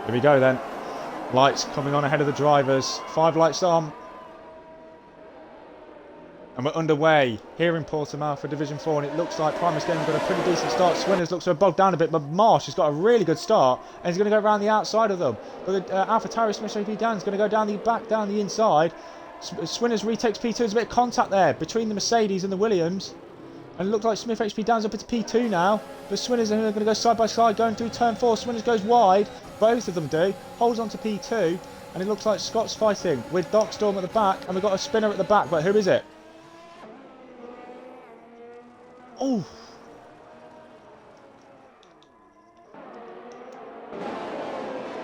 Here we go then. Lights coming on ahead of the drivers. 5 lights on. And we're underway here in Portimao for Division 4, and it looks like Primus Gaming got a pretty decent start. Swinners looks to have bogged down a bit, but Marsh has got a really good start, and he's going to go around the outside of them. But Alpha Tauri Smith AP Dan's going to go down the back, down the inside. Swinners retakes P2. There's a bit of contact there between the Mercedes and the Williams. And it looks like Smith HP Dan's up into P2 now. But Swinners are going to go side by side going through turn 4. Swinners goes wide. Both of them do. Holds on to P2. And it looks like Scott's fighting with Darkstorm at the back. And we've got a spinner at the back. But who is it? Oh!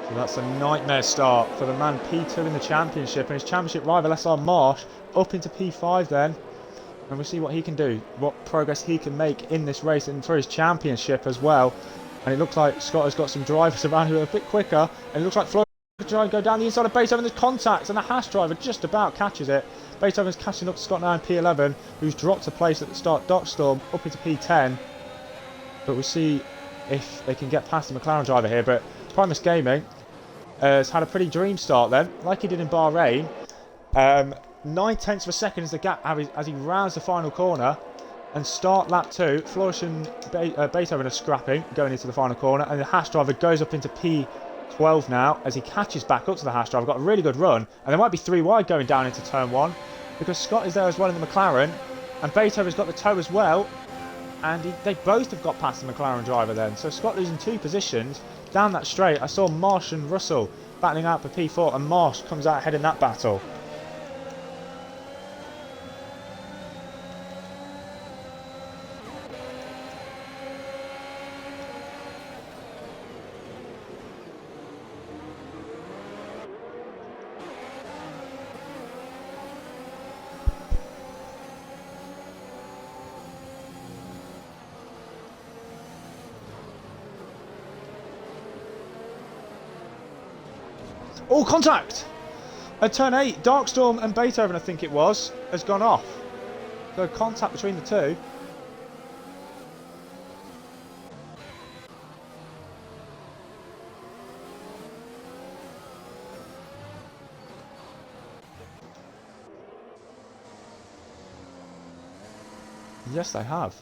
So that's a nightmare start for the man P2 in the championship. And his championship rival SLR Marsh up into P5 then. And we'll see what he can do, what progress he can make in this race and for his championship as well. And it looks like Scott has got some drivers around who are a bit quicker. And it looks like Floyd can try and go down the inside of Beethoven. There's contact, and the Haas driver just about catches it. Beethoven's catching up to Scott now in P11, who's dropped a place at the start. Darkstorm up into P10. But we'll see if they can get past the McLaren driver here. But Primus Gaming has had a pretty dream start then, like he did in Bahrain. 9/10 of a second is the gap as he rounds the final corner. And start lap 2, Flourish and Beethoven are scrapping going into the final corner. And the Haas driver goes up into P12 now as he catches back up to the Haas driver. Got a really good run. And there might be 3 wide going down into turn 1 because Scott is there as well in the McLaren. And Beethoven's got the tow as well. And they both have got past the McLaren driver then. So Scott losing 2 positions down that straight. I saw Marsh and Russell battling out for P4, and Marsh comes out ahead in that battle. Oh, contact! At turn 8, Darkstorm and Beethoven, I think it was, has gone off. So contact between the two. Yes, they have.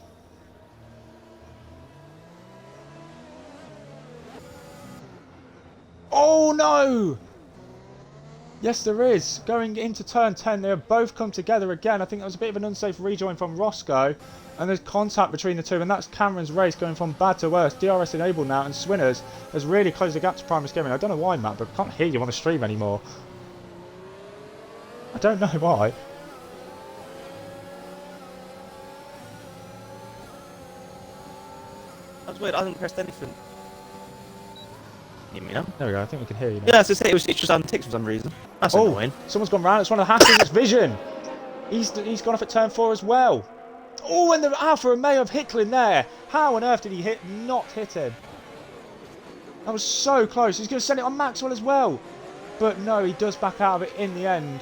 Oh no! Yes, there is. Going into turn 10, they have both come together again. I think that was a bit of an unsafe rejoin from Roscoe. And there's contact between the two, and that's Cameron's race going from bad to worse. DRS enabled now, and Swinners has really closed the gap to Primus Gaming. I don't know why, Matt, but I can't hear you on the stream anymore. I don't know why. That's weird, I haven't pressed anything. You hear me now? There we go, I think we can hear you now. Yeah, it was just unticked for some reason. That's annoying. Someone's gone round. It's one of the Haskins. It's Vision. He's gone off at turn 4 as well. Oh, and the Alfa Romeo of Hicklin there. How on earth did he not hit him? That was so close. He's going to send it on Maxwell as well. But no, he does back out of it in the end.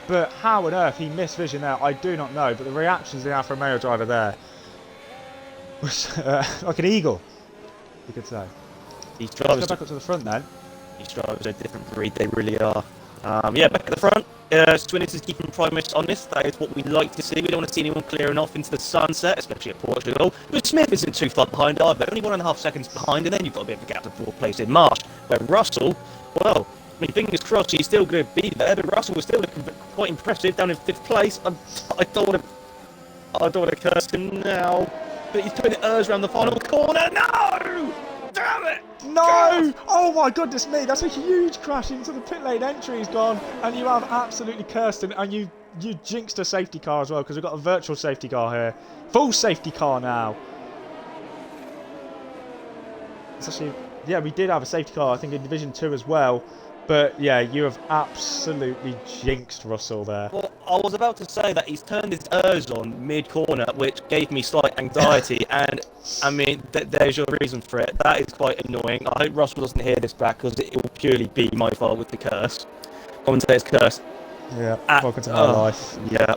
But how on earth he missed Vision there, I do not know. But the reactions of the Alfa Romeo driver there was like an eagle, you could say. These drivers, let's go back up to the front then. These drivers are a different breed, they really are. Yeah, back at the front, Swinners is keeping Primus honest. That is what we like to see. We don't want to see anyone clearing off into the sunset, especially at Portugal. But Smith isn't too far behind either, only 1.5 seconds behind, and then you've got a bit of a gap to 4th place in Marsh. Where Russell, well, I mean, fingers crossed he's still going to be there, but Russell was still looking quite impressive down in 5th place. I don't want to curse him now, but he's putting Urs around the final corner. No! Damn it! No! Oh my goodness me, that's a huge crash into the pit lane entry. He's gone, and you have absolutely cursed him, and you jinxed a safety car as well, because we've got a virtual safety car here. Full safety car now. It's actually, yeah, we did have a safety car, I think, in Division 2 as well. But yeah, you have absolutely jinxed Russell there. Well, I was about to say that he's turned his Urs on mid-corner, which gave me slight anxiety, and I mean, there's your reason for it. That is quite annoying. I hope Russell doesn't hear this back, because it will purely be my fault with the curse. Commentator's curse. Yeah, welcome to my life. Yeah.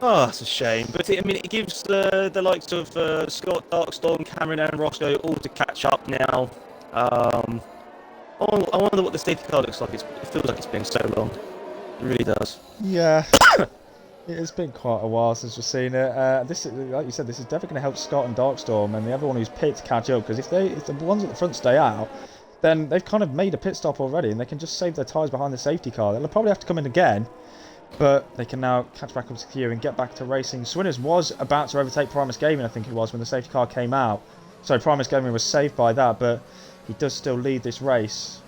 Oh, it's a shame. But I mean, it gives the likes of Scott, Darkstorm, Cameron and Roscoe all to catch up now. I wonder what the safety car looks like. It feels like it's been so long. It really does. Yeah. It has been quite a while since we've seen it. This, like you said, this is definitely going to help Scott and Darkstorm and everyone who's pit to catch up. Because if the ones at the front stay out, then they've kind of made a pit stop already, and they can just save their tyres behind the safety car. They'll probably have to come in again, but they can now catch back up to the queue and get back to racing. Swinners was about to overtake Primus Gaming, I think it was, when the safety car came out. So Primus Gaming was saved by that, but he does still lead this race.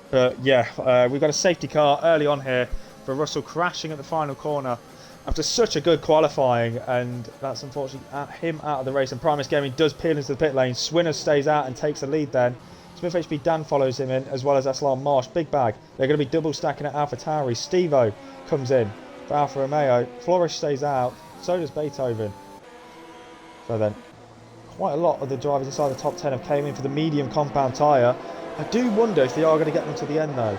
But yeah, we've got a safety car early on here for Russell crashing at the final corner after such a good qualifying, and that's unfortunately him out of the race. And Primus Gaming does peel into the pit lane. Swinner stays out and takes the lead then. Smith HB Dan follows him in, as well as SLR Marsh. Big bag. They're going to be double stacking at Alpha Tauri. Stevo comes in for Alfa Romeo. Flourish stays out. So does Beethoven. So then, quite a lot of the drivers inside the top 10 have came in for the medium compound tyre. I do wonder if they are going to get them to the end though.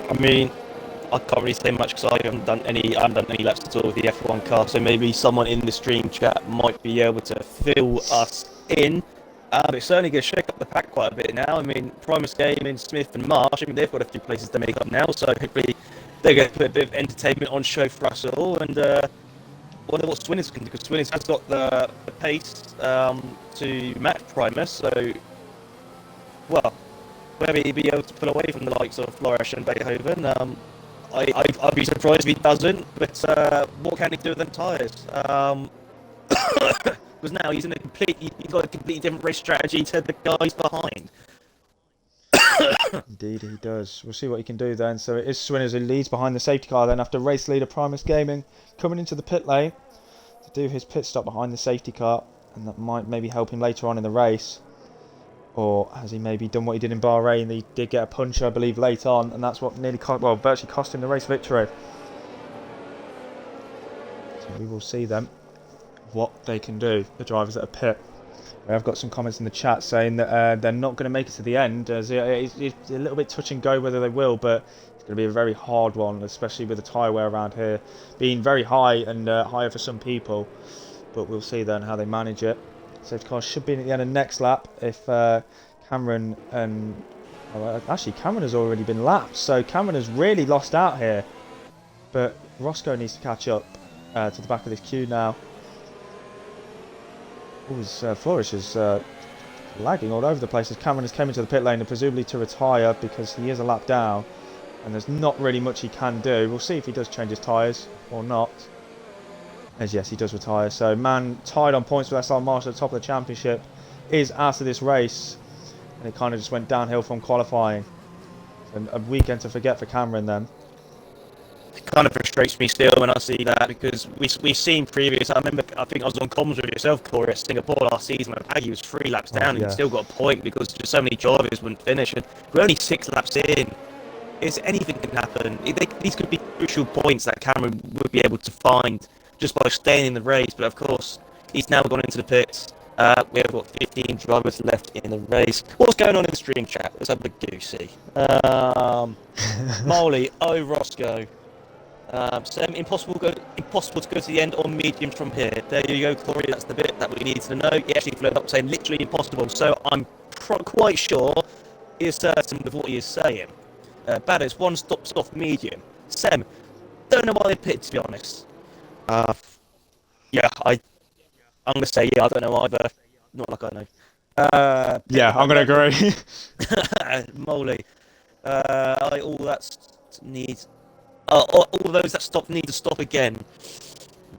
I mean, I can't really say much because I haven't done any laps at all with the F1 car. So maybe someone in the stream chat might be able to fill us in. But it's certainly going to shake up the pack quite a bit now. I mean, Primus Gaming, Smith and Marsh, I mean, they've got a few places to make up now. So hopefully they're going to put a bit of entertainment on show for us all. And wonder what Swinners can do, because Swinners has got the pace to match Primus. So, well, whether he'd be able to pull away from the likes of Flourish and Beethoven, I'd be surprised if he doesn't. But what can he do with them tyres? Because now he's got a completely different race strategy to the guys behind. Indeed he does. We'll see what he can do then. So it is Swinners who leads behind the safety car then after race leader Primus Gaming coming into the pit lane to do his pit stop behind the safety car, and that might maybe help him later on in the race. Or has he maybe done what he did in Bahrain? He did get a puncher, I believe, late on, and that's what nearly virtually cost him the race victory. So we will see then what they can do, the drivers at a pit. I've got some comments in the chat saying that they're not going to make it to the end. It's a little bit touch and go whether they will, but it's going to be a very hard one, especially with the tyre wear around here being very high and higher for some people. But we'll see then how they manage it. Safety car should be in at the end of next lap if Cameron and... actually, Cameron has already been lapped, so Cameron has really lost out here. But Roscoe needs to catch up to the back of this queue now. Oh, his Flourish is lagging all over the place as Cameron has come into the pit lane and presumably to retire because he is a lap down and there's not really much he can do. We'll see if he does change his tyres or not. As yes, he does retire. So man tied on points with SLR Marsh at the top of the championship is out of this race, and it kind of just went downhill from qualifying. And a weekend to forget for Cameron then. It kind of frustrates me still when I see that, because we've seen previous. I think I was on comms with yourself, Corey, at Singapore last season when Paggy was 3 laps down and he still got a point because just so many drivers wouldn't finish. And we're only 6 laps in. Anything can happen. These could be crucial points that Cameron would be able to find just by staying in the race. But of course, he's now gone into the pits. We have got 15 drivers left in the race. What's going on in the stream chat? Let's have a goosey. Molly, Roscoe. Sam, impossible to go to the end on mediums from here. There you go, Corey. That's the bit that we need to know. He actually flowed up saying literally impossible. So I'm quite sure he is certain with what he is saying. Badders, one stop soft medium. Sam, don't know why they picked, to be honest. Yeah, I'm gonna say yeah. I don't know either. Not like I know. Yeah, I'm gonna agree. Molly, all that needs. All those that stop need to stop again.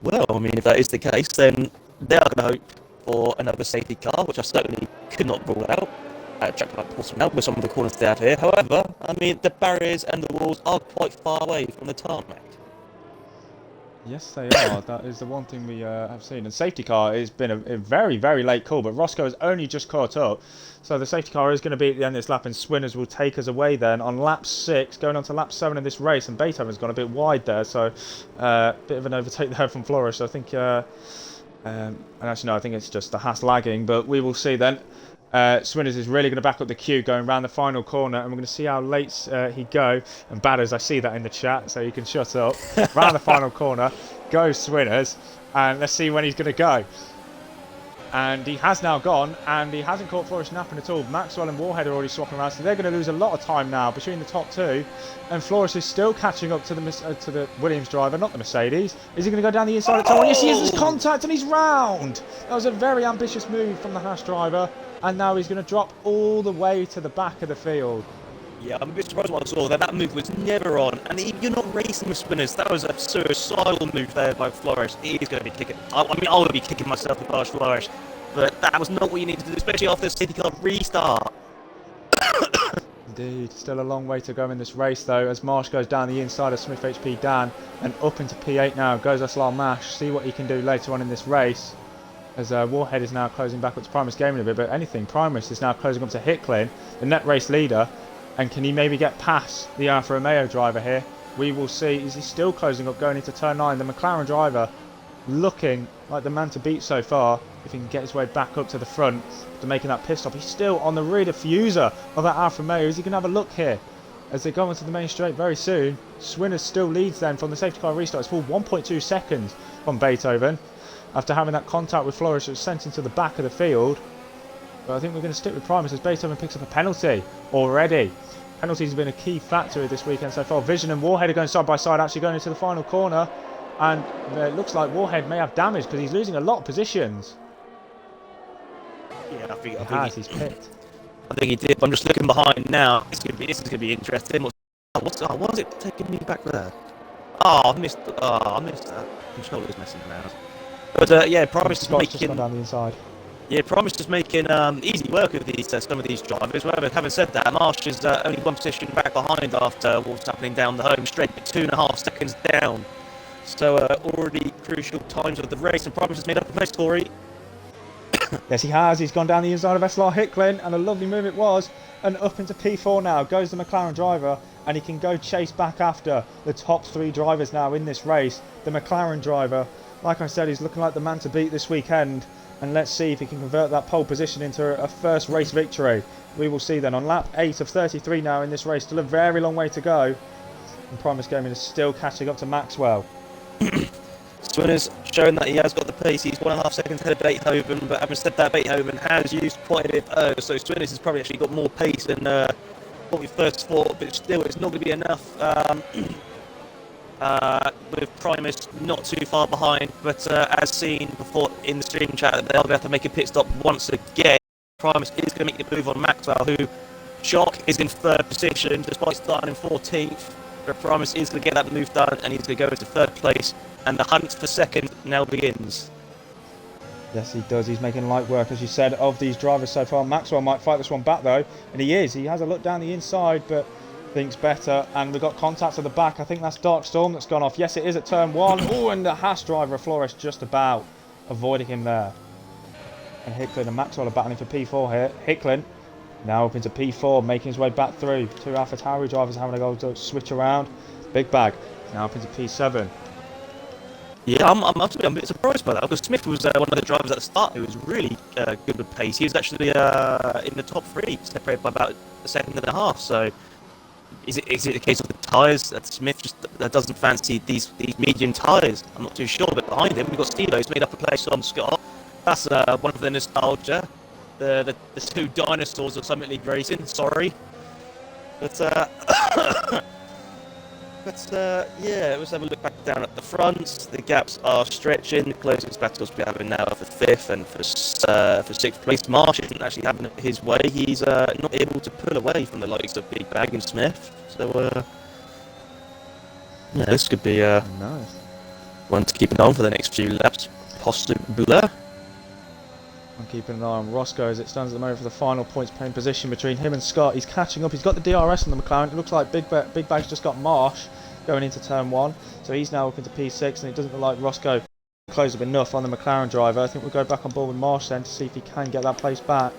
Well, I mean, if that is the case, then they are going to hope for another safety car, which I certainly could not rule out at a track like Portugal with some of the corners they have here. However, I mean, the barriers and the walls are quite far away from the tarmac. Yes, they are. That is the one thing we have seen. And safety car has been a very, very late call, but Roscoe has only just caught up. So the safety car is going to be at the end of this lap, and Swinners will take us away then on lap 6, going on to lap 7 in this race. And Beethoven's gone a bit wide there, so bit of an overtake there from Flourish. So I think, and actually no, I think it's just the Haas lagging, but we will see then. Swinners is really going to back up the queue going round the final corner, and we're going to see how late he go. And Badders, I see that in the chat, so you can shut up. Round the final corner, go Swinners, and let's see when he's going to go. And he has now gone, and he hasn't caught Flores napping at all. Maxwell and Warhead are already swapping around, so they're going to lose a lot of time now between the top two. And Flores is still catching up to the Williams driver, not the Mercedes. Is he going to go down the inside of turn one? Yes, he is. There's contact, and he's round. That was a very ambitious move from the Haas driver, and now he's going to drop all the way to the back of the field. Yeah, I'm a bit surprised when I saw that. That move was never on. And you're not racing with spinners. That was a suicidal move there by Flores. He's going to be kicking. I mean, I would be kicking myself if I was Flores. But that was not what you needed to do, especially after the safety car restart. Indeed. Still a long way to go in this race, though, as Marsh goes down the inside of Smith HP Dan and up into P8 now. Goes SLR Mash. See what he can do later on in this race. As Warhead is now closing back up to Primus Gaming a bit. But anything, Primus is now closing up to Hicklin, the net race leader. And can he maybe get past the Alfa Romeo driver here? We will see. Is he still closing up going into turn 9? The McLaren driver looking like the man to beat so far. If he can get his way back up to the front to making that pit stop. He's still on the rear diffuser of that Alfa Romeo. Is he going to have a look here? As they go onto the main straight very soon. Swinners still leads then from the safety car restart. It's full 1.2 seconds from Beethoven. After having that contact with Flores, it was sent into the back of the field. But I think we're going to stick with Primus as Beethoven picks up a penalty already. Penalties have been a key factor this weekend so far. Vision and Warhead are going side by side, actually going into the final corner. And it looks like Warhead may have damage because he's losing a lot of positions. Yeah, I think he's picked. I think he did. I'm just looking behind now. This is going to be interesting. Why is it taking me back there? I missed that. Controller's messing around. But yeah, Primus is making. Just gone down the inside. Yeah, Primus is making easy work of these some of these drivers. However, having said that, Marsh is only one position back behind after what's happening down the home straight, but 2.5 seconds down. So already crucial times of the race, and Primus has made up a place, Corey. Yes, he has. He's gone down the inside of SLR Hicklin, and a lovely move it was. And up into P4 now goes the McLaren driver, and he can go chase back after the top 3 drivers now in this race. The McLaren driver, like I said, he's looking like the man to beat this weekend. And let's see if he can convert that pole position into a first race victory. We will see then on lap 8 of 33 now in this race. Still a very long way to go. And Primus Gaming is still catching up to Maxwell. Swinner's showing that he has got the pace. He's 1.5 seconds ahead of Beethoven, but having said that, Beethoven has used quite a bit of air, so Swinner's has probably actually got more pace than what we first thought, but still it's not going to be enough with Primus not too far behind, but as seen before in the stream chat, they'll be able to make a pit stop once again. Primus is going to make the move on Maxwell, who, shock, is in 3rd position despite starting in 14th. But Primus is going to get that move done, and he's going to go into 3rd place, and the hunt for 2nd now begins. Yes, he does. He's making light work, as you said, of these drivers so far. Maxwell might fight this one back, though, and he is. He has a look down the inside, but thinks better, and we've got contact at the back. I think that's Dark Storm that's gone off. Yes, it is at turn 1. Oh, and the Haas driver, Flores, just about avoiding him there. And Hicklin and Maxwell are battling for P4 here. Hicklin now up into P4, making his way back through. 2 AlphaTauri drivers having a go to switch around. Big Bag now up into P7. Yeah, I'm a bit surprised by that, because Smith was one of the drivers at the start who was really good with pace. He was actually in the top 3, separated by about 1.5 seconds. So is it the case of the tyres that Smith just doesn't fancy these medium tyres? I'm not too sure, but behind him we've got Steve-O who's made up a place on Scott. That's one of the nostalgia. The 2 dinosaurs of Summit League Racing, sorry. But yeah, let's have a look back down at the front. The gaps are stretching. The closest battles we're having now are for 5th and for 6th place. Marsh isn't actually having it his way. He's not able to pull away from the likes of Big Bag and Smith. So yeah, this could be Nice. one to keep an eye on for the next few laps, possibly. I'm keeping an eye on Roscoe as it stands at the moment for the final points paying position between him and Scott. He's catching up. He's got the DRS on the McLaren. It looks like Big Bag's just got Marsh going into turn 1. So he's now up into P6, and it doesn't look like Roscoe closed up enough on the McLaren driver. I think we'll go back on board with Marsh then to see if he can get that place back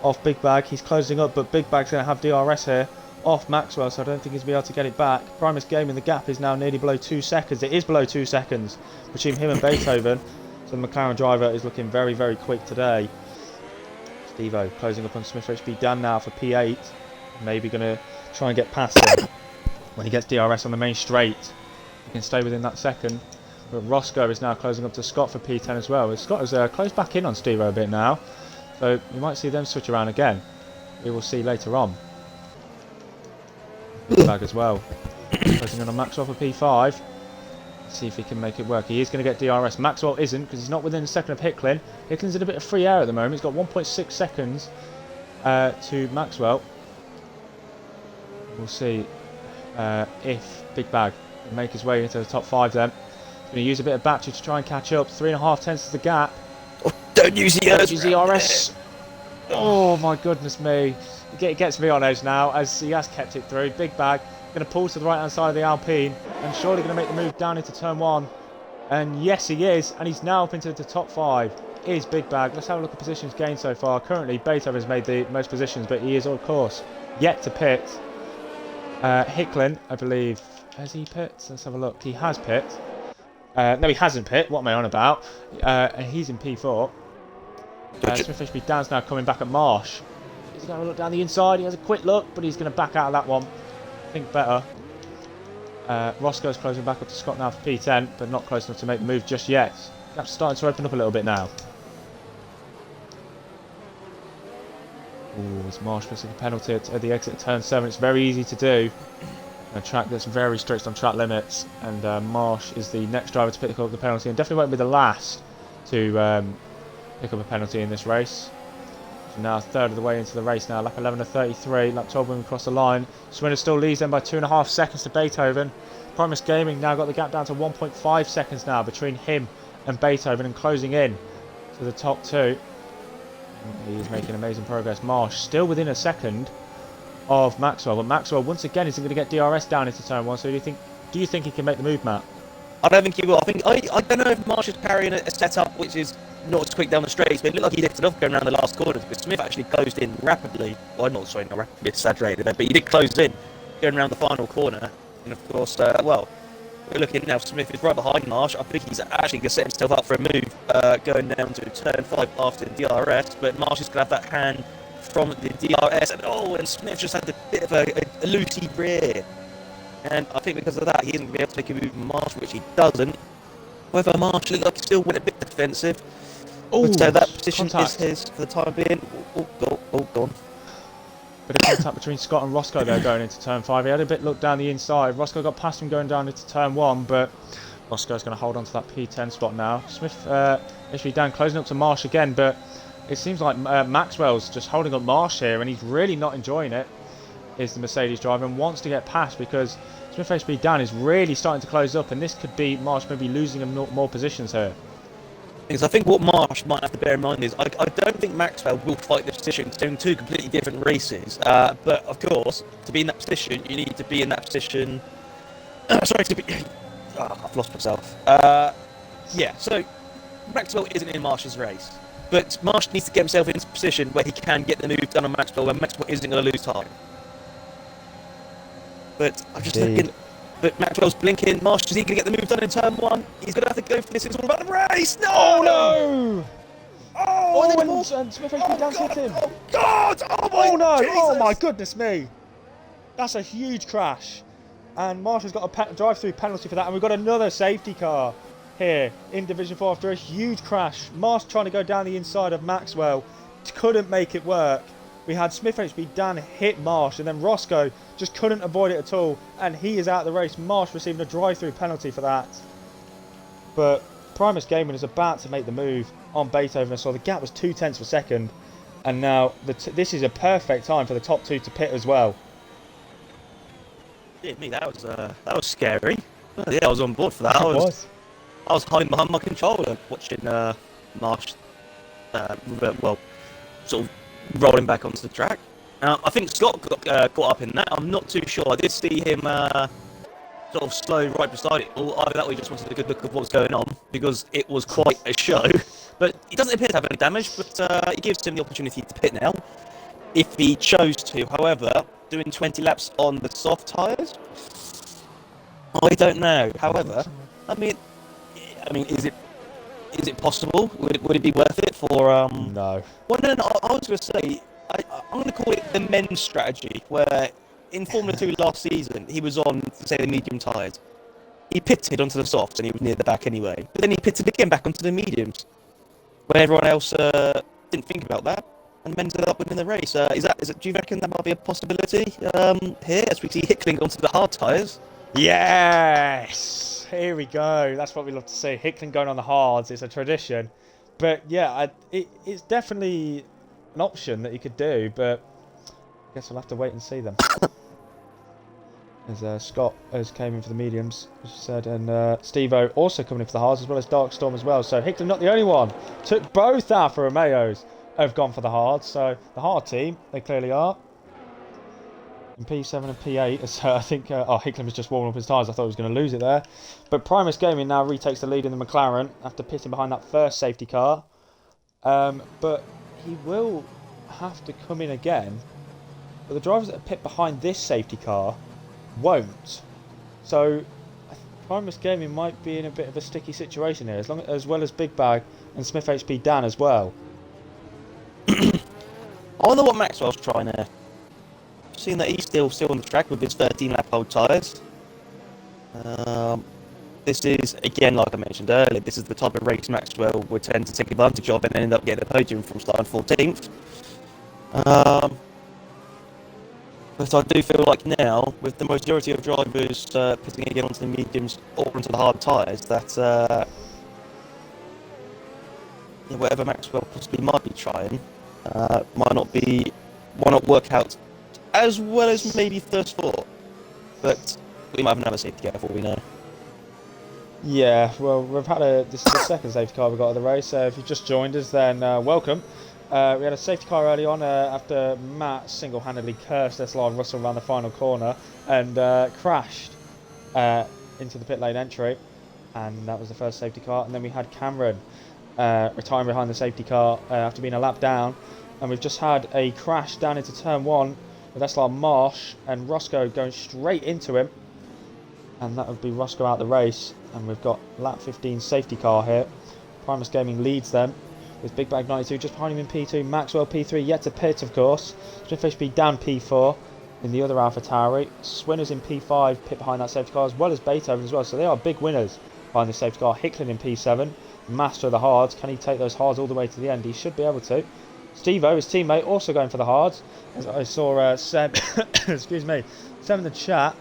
off Big Bag. He's closing up, but Big Bag's going to have DRS here off Maxwell, so I don't think he's going to be able to get it back. Primus Gaming, the gap is now nearly below 2 seconds. It is below 2 seconds between him and Beethoven. So the McLaren driver is looking very, very quick today. Steve-O closing up on Smith HP Dan now for P8. Maybe going to try and get past him when he gets DRS on the main straight. He can stay within that second. But Roscoe is now closing up to Scott for P10 as well. Scott has closed back in on Stevo a bit now, so you might see them switch around again. We will see later on. Big bag as well. Closing in on Maxwell for P5. See if he can make it work. He is going to get DRS. Maxwell isn't, because he's not within a second of Hicklin. Hicklin's in a bit of free air at the moment. He's got 1.6 seconds to Maxwell. We'll see if Big Bag can make his way into the top 5 then. He's going to use a bit of battery to try and catch up. 3.5 tenths is the gap. Oh, don't use the Don't use DRS. Oh my goodness me. It gets me on edge now, as he has kept it through. Big Bag going to pull to the right hand side of the Alpine and surely going to make the move down into turn 1. And yes, he is, and he's now up into the top 5. Is Big Bag. Let's have a look at positions gained so far. Currently Beethoven has made the most positions, but he is of course yet to pit. Hicklin, I believe, has he pit? Let's have a look. He has pit. No, he hasn't pit. What am I on about? And he's in P4. Smith HB Dan's now coming back at Marsh. He's going to look down the inside. He has a quick look, but he's going to back out of that one. Think better. Roscoe's closing back up to Scott now for P10, but not close enough to make the move just yet. Gap's starting to open up a little bit now. Ooh, it's Marsh missing a penalty at the exit of turn 7. It's very easy to do. A track that's very strict on track limits, and Marsh is the next driver to pick up the penalty, and definitely won't be the last to pick up a penalty in this race. So now a third of the way into the race now, lap 11 of 33, lap 12 when we cross the line. Swinner still leads them by 2.5 seconds to Beethoven. Primus Gaming now got the gap down to 1.5 seconds now between him and Beethoven, and closing in to the top 2. He's making amazing progress. Marsh still within a second of Maxwell, but Maxwell once again isn't going to get DRS down into turn 1. So do you think he can make the move, Matt? I don't think he will. I don't know if Marsh is carrying a setup which is not as quick down the straights, but it looked like he lifted off going around the last corners. But Smith actually closed in rapidly. Well, not rapidly, exaggerated there, but he did close in going around the final corner. And of course, well, we're looking now. Smith is right behind Marsh. I think he's actually going to set himself up for a move going down to turn 5 after the DRS. But Marsh is going to have that hand from the DRS, and Smith just had a bit of a loosey rear. And I think because of that, he isn't going to be able to make a move from Marsh, which he doesn't. However, Marsh looked like he still went a bit defensive. Oh, so that position contact is his for the time being. Gone. Bit of contact between Scott and Roscoe there going into turn 5. He had a bit look down the inside. Roscoe got past him going down into turn 1, but Roscoe's going to hold on to that P10 spot now. Smith actually down closing up to Marsh again, but it seems like Maxwell's just holding up Marsh here, and he's really not enjoying it. Is the Mercedes driver, and wants to get past, because Smith HB Dan is really starting to close up, and this could be Marsh maybe losing him more positions here. Because I think what Marsh might have to bear in mind is I don't think Maxwell will fight this position. It's doing 2 completely different races. But of course, to be in that position, you need to be in that position. I've lost myself. Yeah, so Maxwell isn't in Marsh's race. But Marsh needs to get himself in a position where he can get the move done on Maxwell, where Maxwell isn't going to lose time. But I'm just looking. But Maxwell's blinking. Marsh, is he going to get the move done in turn 1? He's going to have to go for this. It's all about the race. No! Oh no! Oh, and Smith HB Dan's hit him. Oh God! Oh no! Jesus. Oh my goodness me! That's a huge crash, and Marsh has got a drive-through penalty for that, and we've got another safety car here in Division 4 after a huge crash. Marsh trying to go down the inside of Maxwell, couldn't make it work. We had Smith HB Dan hit Marsh, and then Roscoe just couldn't avoid it at all, and he is out of the race. Marsh receiving a drive-through penalty for that. But Primus Gaming is about to make the move on Beethoven, so the gap was 2 tenths per second, and now this is a perfect time for the top 2 to pit as well. Dear me, that was scary. Well, yeah, I was on board for that. I was hiding behind my controller watching Marsh, well, sort of rolling back onto the track. I think Scott got caught up in that. I'm not too sure. I did see him sort of slow right beside it. Or either that or he just wanted a good look at what was going on, because it was quite a show. But he doesn't appear to have any damage, but it gives him the opportunity to pit now, if he chose to. However, doing 20 laps on the soft tyres, I don't know. However, I mean, is it possible? Would it be worth it for No. Well, no. I was going to say, I'm going to call it the men's strategy, where in Formula 2 last season he was on, say, the medium tyres. he pitted onto the softs and he was near the back anyway. But then he pitted again back onto the mediums, when everyone else didn't think about that and ended up winning the race. Do you reckon that might be a possibility here as we see Hickling onto the hard tyres? Yes! Here we go. That's what we love to see. Hickling going on the hards. It's a tradition. But yeah, it's definitely an option that you could do, but I guess we'll have to wait and see them. As Scott has came in for the mediums, as you said, and Steve-O also coming in for the hards, as well as Darkstorm as well. So Hickling not the only one. Took both Alfa Romeos have gone for the hards. So the hard team, they clearly are. In P7 and P8, so I think Hickling was just warming up his tyres. I thought he was going to lose it there. But Primus Gaming now retakes the lead in the McLaren after pitting behind that first safety car. But he will have to come in again. But the drivers that are pit behind this safety car won't. So Primus Gaming might be in a bit of a sticky situation here, as well as Big Bag and Smith HP Dan as well. I wonder what Maxwell's trying there. Seeing that he's still on the track with his 13-lap old tyres. This is, again, like I mentioned earlier, this is the type of race Maxwell would tend to take advantage of and end up getting a podium from starting 14th. But I do feel like now, with the majority of drivers pitting again onto the mediums or onto the hard tyres, that whatever Maxwell possibly might be trying might not work out as well as maybe first thought. But we might have another safety car for all we know. Yeah, well, this is the second safety car we got of the race. So if you've just joined us, then welcome. We had a safety car early on after Matt single-handedly cursed SLR and Russell around the final corner and crashed into the pit lane entry, and that was the first safety car. And then we had Cameron retiring behind the safety car after being a lap down, and we've just had a crash down into turn 1 with SLR Marsh and Roscoe going straight into him, and that would be Roscoe out the race. And we've got lap 15 safety car here. Primus Gaming leads them with Big Bag 92 just behind him in P2. Maxwell P3 yet to pit, of course. Smith HP down P4 in the other Alpha Tauri. Swinners in P5 pit behind that safety car, as well as Beethoven as well. So they are big winners behind the safety car. Hickling in P7, master of the hards. Can he take those hards all the way to the end? He should be able to. Steve-O, his teammate, also going for the hards. As I saw Seb, excuse me, Seb in the chat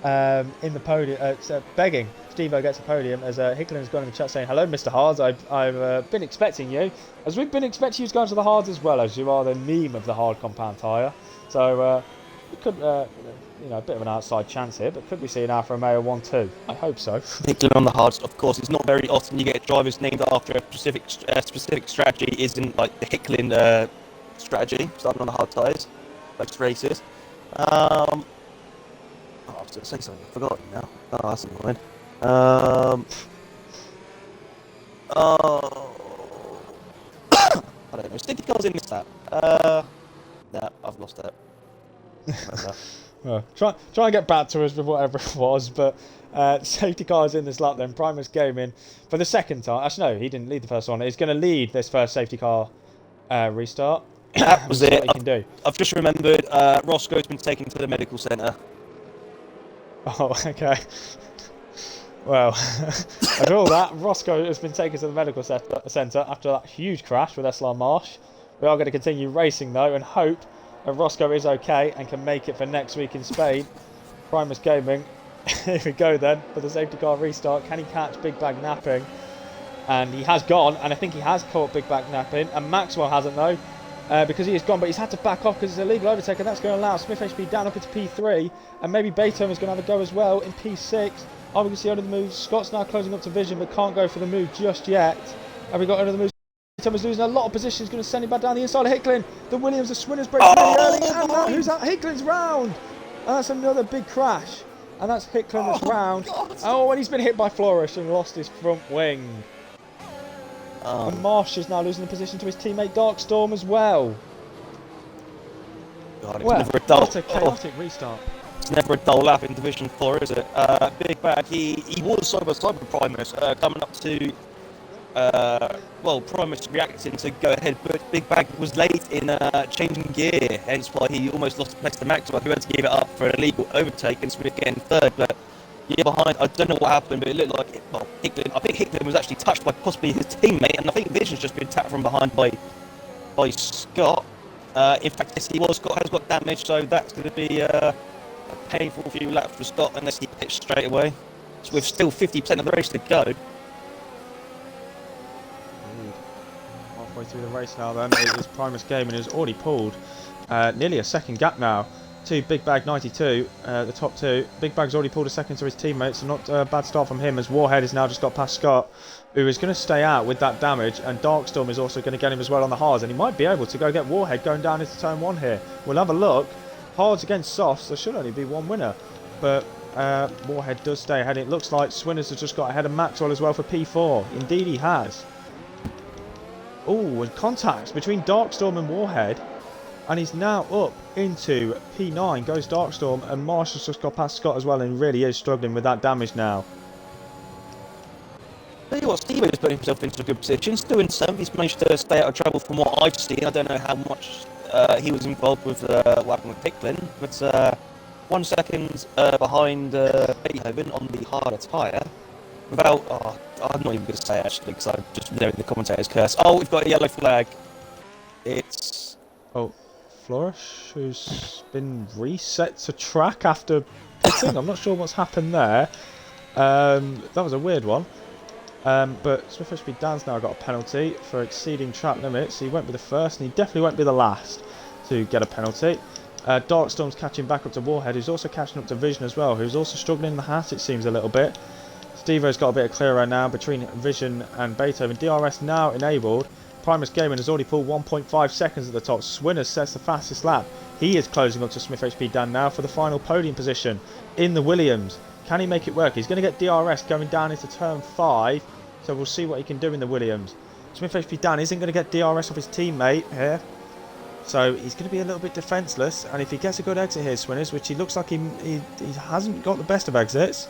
in the podium, begging Steve-O gets a podium, as Hickling's gone in the chat saying, "Hello, Mr. Hards. I've been expecting you, as we've been expecting you to go into the hards as well, as you are the meme of the hard compound tyre." So it could, a bit of an outside chance here, but could we see an Alfa Romeo 1-2? I hope so. Hickling on the hards, of course. It's not very often you get drivers named after a specific strategy. Isn't like the Hickling strategy, starting on the hard tyres, most races. I was going to say something. I've forgotten now. Oh, that's annoying. I don't know. Safety cars in this lap. Nah, I've lost it. Well, try and get back to us with whatever it was, but safety cars in this lap then. Primus Gaming for the second time. Actually, no, he didn't lead the first one. He's going to lead this first safety car restart. That was it. What he can do. I've just remembered Roscoe's been taken to the medical centre. Oh, okay. Well, after all that, Roscoe has been taken to the medical centre after that huge crash with SLR Marsh. We are going to continue racing though and hope that Roscoe is okay and can make it for next week in Spain. Primus Gaming, here we go then for the safety car restart. Can he catch Big Bag napping? And he has gone, and I think he has caught Big Bag napping, and Maxwell hasn't though. Because he has gone, but he's had to back off because it's a legal overtake, and that's going to allow Smith HP down up into P3, and maybe Beethoven is going to have a go as well in P6. Oh, we can see under the move. Scott's now closing up to Vision, but can't go for the move just yet. Have we got under the move? Beethoven's losing a lot of position. He's going to send him back down the inside of Hickling. The Williams, the Swinners break really early, and now who's out? Hickling's round, and that's another big crash, and that's Hickling that's round. God. Oh, and he's been hit by Flourish and lost his front wing. And Marsh is now losing the position to his teammate Darkstorm as well. God, it's never a dull. What a chaotic restart. It's never a dull lap in Division 4, is it? Big Bag, he was side by side with Primus, coming up to, Primus reacting to go ahead, but Big Bag was late in changing gear, hence why he almost lost the place to Maxwell, who had to give it up for an illegal overtake and Smith getting third. But Yeah, behind. I don't know what happened, but it looked like I think Hicklin was actually touched by possibly his teammate, and I think Vision's just been tapped from behind by Scott. In fact, yes, Scott has got damage, so that's going to be a painful few laps for Scott unless he pits straight away. So with still 50% of the race to go. Indeed. Halfway through the race now then, it is Primus Game and has already pulled nearly a second gap now to Big Bag 92, the top two. Big Bag's already pulled a second to his teammates, so not a bad start from him, as Warhead has now just got past Scott, who is going to stay out with that damage, and Darkstorm is also going to get him as well on the hards, and he might be able to go get Warhead going down into turn 1 here. We'll have a look. Hards against softs, there should only be one winner, but Warhead does stay ahead. It looks like Swinners has just got ahead of Maxwell as well for P4. Indeed he has. Oh, and contacts between Darkstorm and Warhead. And he's now up into P9. Goes Darkstorm, and Marshall's just got past Scott as well, and really is struggling with that damage now. Tell you what, Steve has put himself into a good position. Still in 7th. He's managed to stay out of trouble from what I've seen. I don't know how much he was involved with what happened with Picklin, but 1 second behind Beethoven on the harder tyre. Without, I'm not even going to say it actually, because I'm just knowing the commentator's curse. Oh, we've got a yellow flag. It's... Oh, Flourish, who's been reset to track after pitting. I'm not sure what's happened there. That was a weird one. But Smith HB Dan's now got a penalty for exceeding track limits. He won't be the first, and he definitely won't be the last to get a penalty. Darkstorm's catching back up to Warhead, who's also catching up to Vision as well, who's also struggling in the hat, it seems, a little bit. Steve-O's got a bit of clear right now between Vision and Beethoven. DRS now enabled. Primus Gaming has already pulled 1.5 seconds at the top. Swinners sets the fastest lap. He is closing up to Smith HP Dan now for the final podium position in the Williams. Can he make it work? He's going to get DRS going down into turn 5. So we'll see what he can do in the Williams. Smith HP Dan isn't going to get DRS off his teammate here. So he's going to be a little bit defenceless. And if he gets a good exit here, Swinners, which he looks like he hasn't got the best of exits,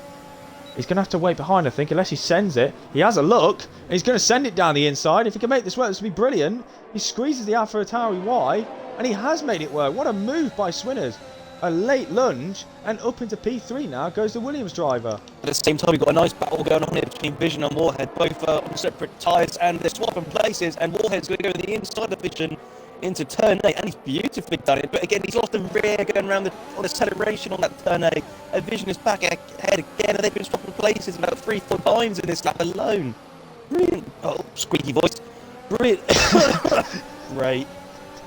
he's going to have to wait behind, I think, unless he sends it. He has a look, and he's going to send it down the inside. If he can make this work, this would be brilliant. He squeezes the Alpha Atari Y, and he has made it work. What a move by Swinners. A late lunge, and up into P3 now goes the Williams driver. At the same time, we've got a nice battle going on here between Vision and Warhead, both on separate tyres, and they're swapping places, and Warhead's going to go to the inside of Vision into turn 8, and he's beautifully done it, but again, he's lost the rear going around on acceleration on that turn 8, and Vision is back ahead again, and they've been swapping places about 3-4 times in this lap alone. Brilliant. Oh, squeaky voice. Brilliant. Great.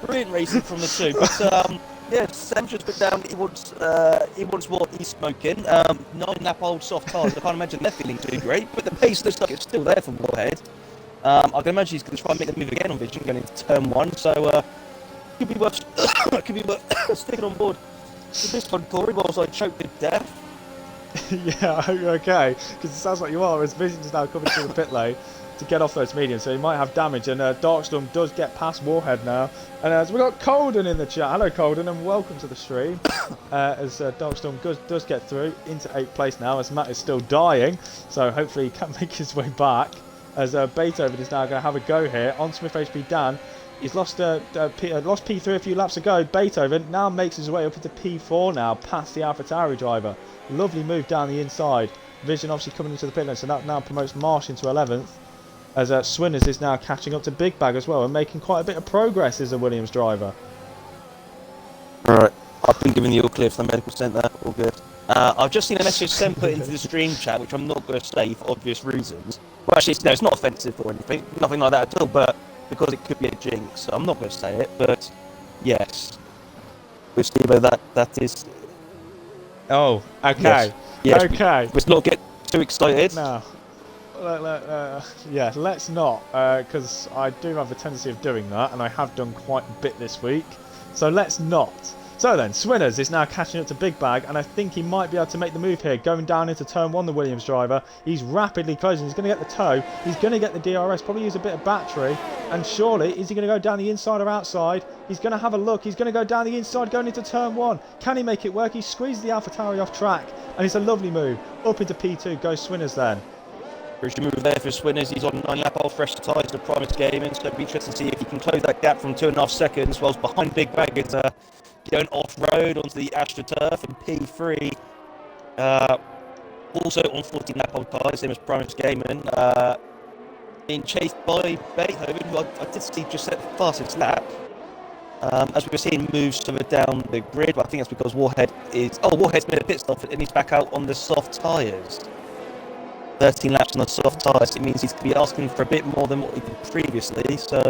Brilliant racing from the two, but yeah, Sam's just put down, he wants what he's smoking. 9-lap-old soft cars, I can't imagine they're feeling too great, but the pace looks like it's still there for Warhead. I can imagine he's going to try and make the move again on Vision going into turn 1, so could be worth sticking on board with this one, Corey, whilst I choke to death. Yeah, I hope you're okay, because it sounds like you are, as Vision's now coming through the pit lane to get off those mediums, so he might have damage, and Darkstorm does get past Warhead now, and we've got Colden in the chat. Hello Colden, and welcome to the stream, as Darkstorm does get through into 8th place now, as Matt is still dying, so hopefully he can make his way back, as Beethoven is now going to have a go here on Smith HP Dan. He's lost P3 a few laps ago. Beethoven now makes his way up into P4 now, past the AlphaTauri driver. Lovely move down the inside. Vision obviously coming into the pit lane, so that now promotes Marsh into 11th. As Swinners is now catching up to Big Bag as well, and making quite a bit of progress as a Williams driver. Alright, I've been given the all clear for the medical centre, all good. I've just seen a message Sam put into the stream chat, which I'm not going to say for obvious reasons. Well, actually, no, it's not offensive or anything, nothing like that at all, but because it could be a jinx, so I'm not going to say it, but yes. With Steve, that is... Oh, okay. Yes, okay. Let's not get too excited. No. Yeah, let's not, because I do have a tendency of doing that, and I have done quite a bit this week, so let's not. So then, Swinners is now catching up to Big Bag, and I think he might be able to make the move here, going down into turn 1, the Williams driver. He's rapidly closing, he's going to get the toe, he's going to get the DRS, probably use a bit of battery, and surely, is he going to go down the inside or outside? He's going to have a look, he's going to go down the inside, going into turn 1. Can he make it work? He squeezes the AlphaTauri off track, and it's a lovely move. Up into P2, goes Swinners then. Crucial move there for Swinners. He's on 9-lap-old fresh tyres to Primus Gaming, so it'll be interesting to see if he can close that gap from 2.5 seconds, whilst behind Big Bag is going off-road onto the AstroTurf in P3. Also on 14 lap old tyres, same as Primus Gaiman, being chased by Beethoven, who I did see just set the fastest lap. As we were seeing moves further down the grid, but I think that's because Warhead's made a pit stop and he's back out on the soft tyres. 13 laps on the soft tyres, it means he's going to be asking for a bit more than what he did previously, so...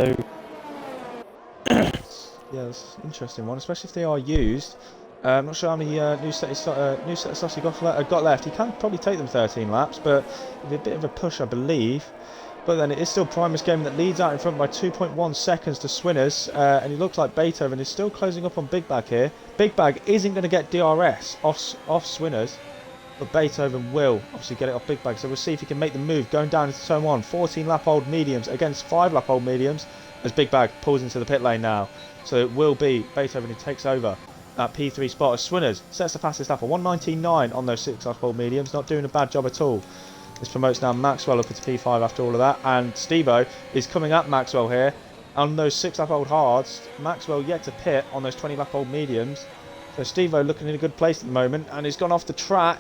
Yeah, it's an interesting one, especially if they are used. I'm not sure how many new set of softs he got left. He can probably take them 13 laps, but it'll be a bit of a push, I believe. But then it is still Primus Gaming that leads out in front by 2.1 seconds to Swinners, and he looks like Beethoven is still closing up on Big Bag here. Big Bag isn't going to get DRS off Swinners, but Beethoven will obviously get it off Big Bag. So we'll see if he can make the move going down into turn 1. 14 lap old mediums against 5 lap old mediums as Big Bag pulls into the pit lane now. So it will be Beethoven who takes over that P3 spot as Swinners sets the fastest lap of 1:19.9 on those 6 lap old mediums. Not doing a bad job at all. This promotes now Maxwell up into P5 after all of that, and Stevo is coming at Maxwell here on those 6 lap old hards. Maxwell yet to pit on those 20 lap old mediums. So Stevo looking in a good place at the moment, and he's gone off the track,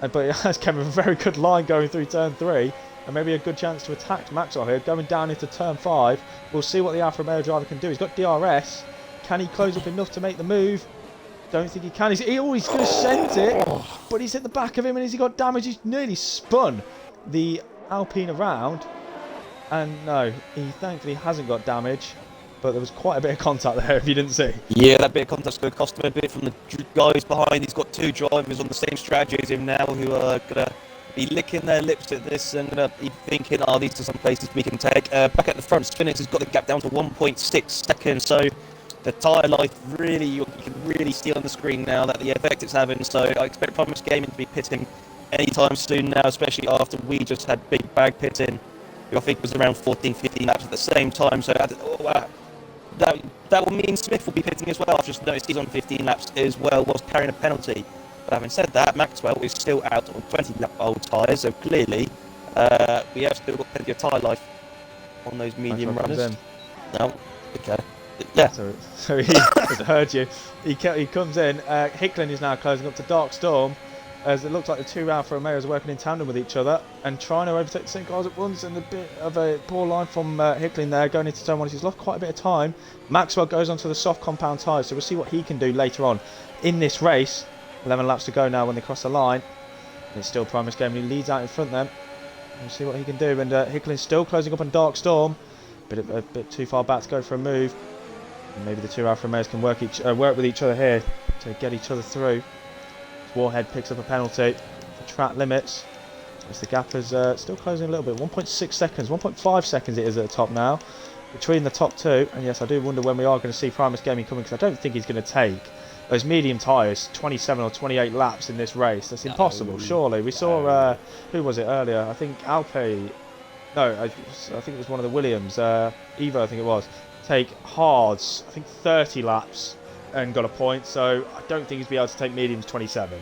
but he has kept a very good line going through turn 3. And maybe a good chance to attack Maxwell here, going down into turn 5. We'll see what the Alfa Romeo driver can do. He's got DRS. Can he close up enough to make the move? Don't think he can. He's going to send it, but he's hit the back of him, and has he got damage? He's nearly spun the Alpine around. And no, he thankfully hasn't got damage, but there was quite a bit of contact there, if you didn't see. Yeah, that bit of contact's going to cost him a bit from the guys behind. He's got 2 drivers on the same strategy as him now who are going to be licking their lips at this and going to be thinking, oh, these are some places we can take. Back at the front, Spinix has got the gap down to 1.6 seconds, so the tyre life really, you can really see on the screen now that the effect it's having. So I expect Primus Gaming to be pitting anytime soon now, especially after we just had Big Bag pitting, who I think was around 14-15 laps at the same time. So that will mean Smith will be pitting as well. I've just noticed he's on 15 laps as well, whilst carrying a penalty. But having said that, Maxwell is still out on 20 lap old tyres, so clearly we have still got plenty of tyre life on those medium runners. No, okay. Yeah. So he has heard you. He comes in. Hicklin is now closing up to Dark Storm, as it looks like the 2 Alfa Romeos are working in tandem with each other and trying to overtake the same cars at once. And a bit of a poor line from Hicklin there going into turn 1. He's lost quite a bit of time. Maxwell goes onto the soft compound tyres, so we'll see what he can do later on in this race. 11 laps to go now when they cross the line. And it's still Primus Gaming who leads out in front then. We'll see what he can do. And Hicklin's still closing up on Dark Storm. A bit too far back to go for a move. And maybe the 2 Alfa Romeos can work with each other here to get each other through. Warhead picks up a penalty for track limits. As the gap is still closing a little bit. 1.6 seconds, 1.5 seconds it is at the top now. Between the top 2. And yes, I do wonder when we are going to see Primus Gaming coming, because I don't think he's going to take those medium tyres 27 or 28 laps in this race. That's impossible, surely. We saw, who was it earlier? I think Alpe. No, I think it was one of the Williams. Evo, I think it was. Take hards, I think 30 laps and got a point, so I don't think he's be able to take mediums 27.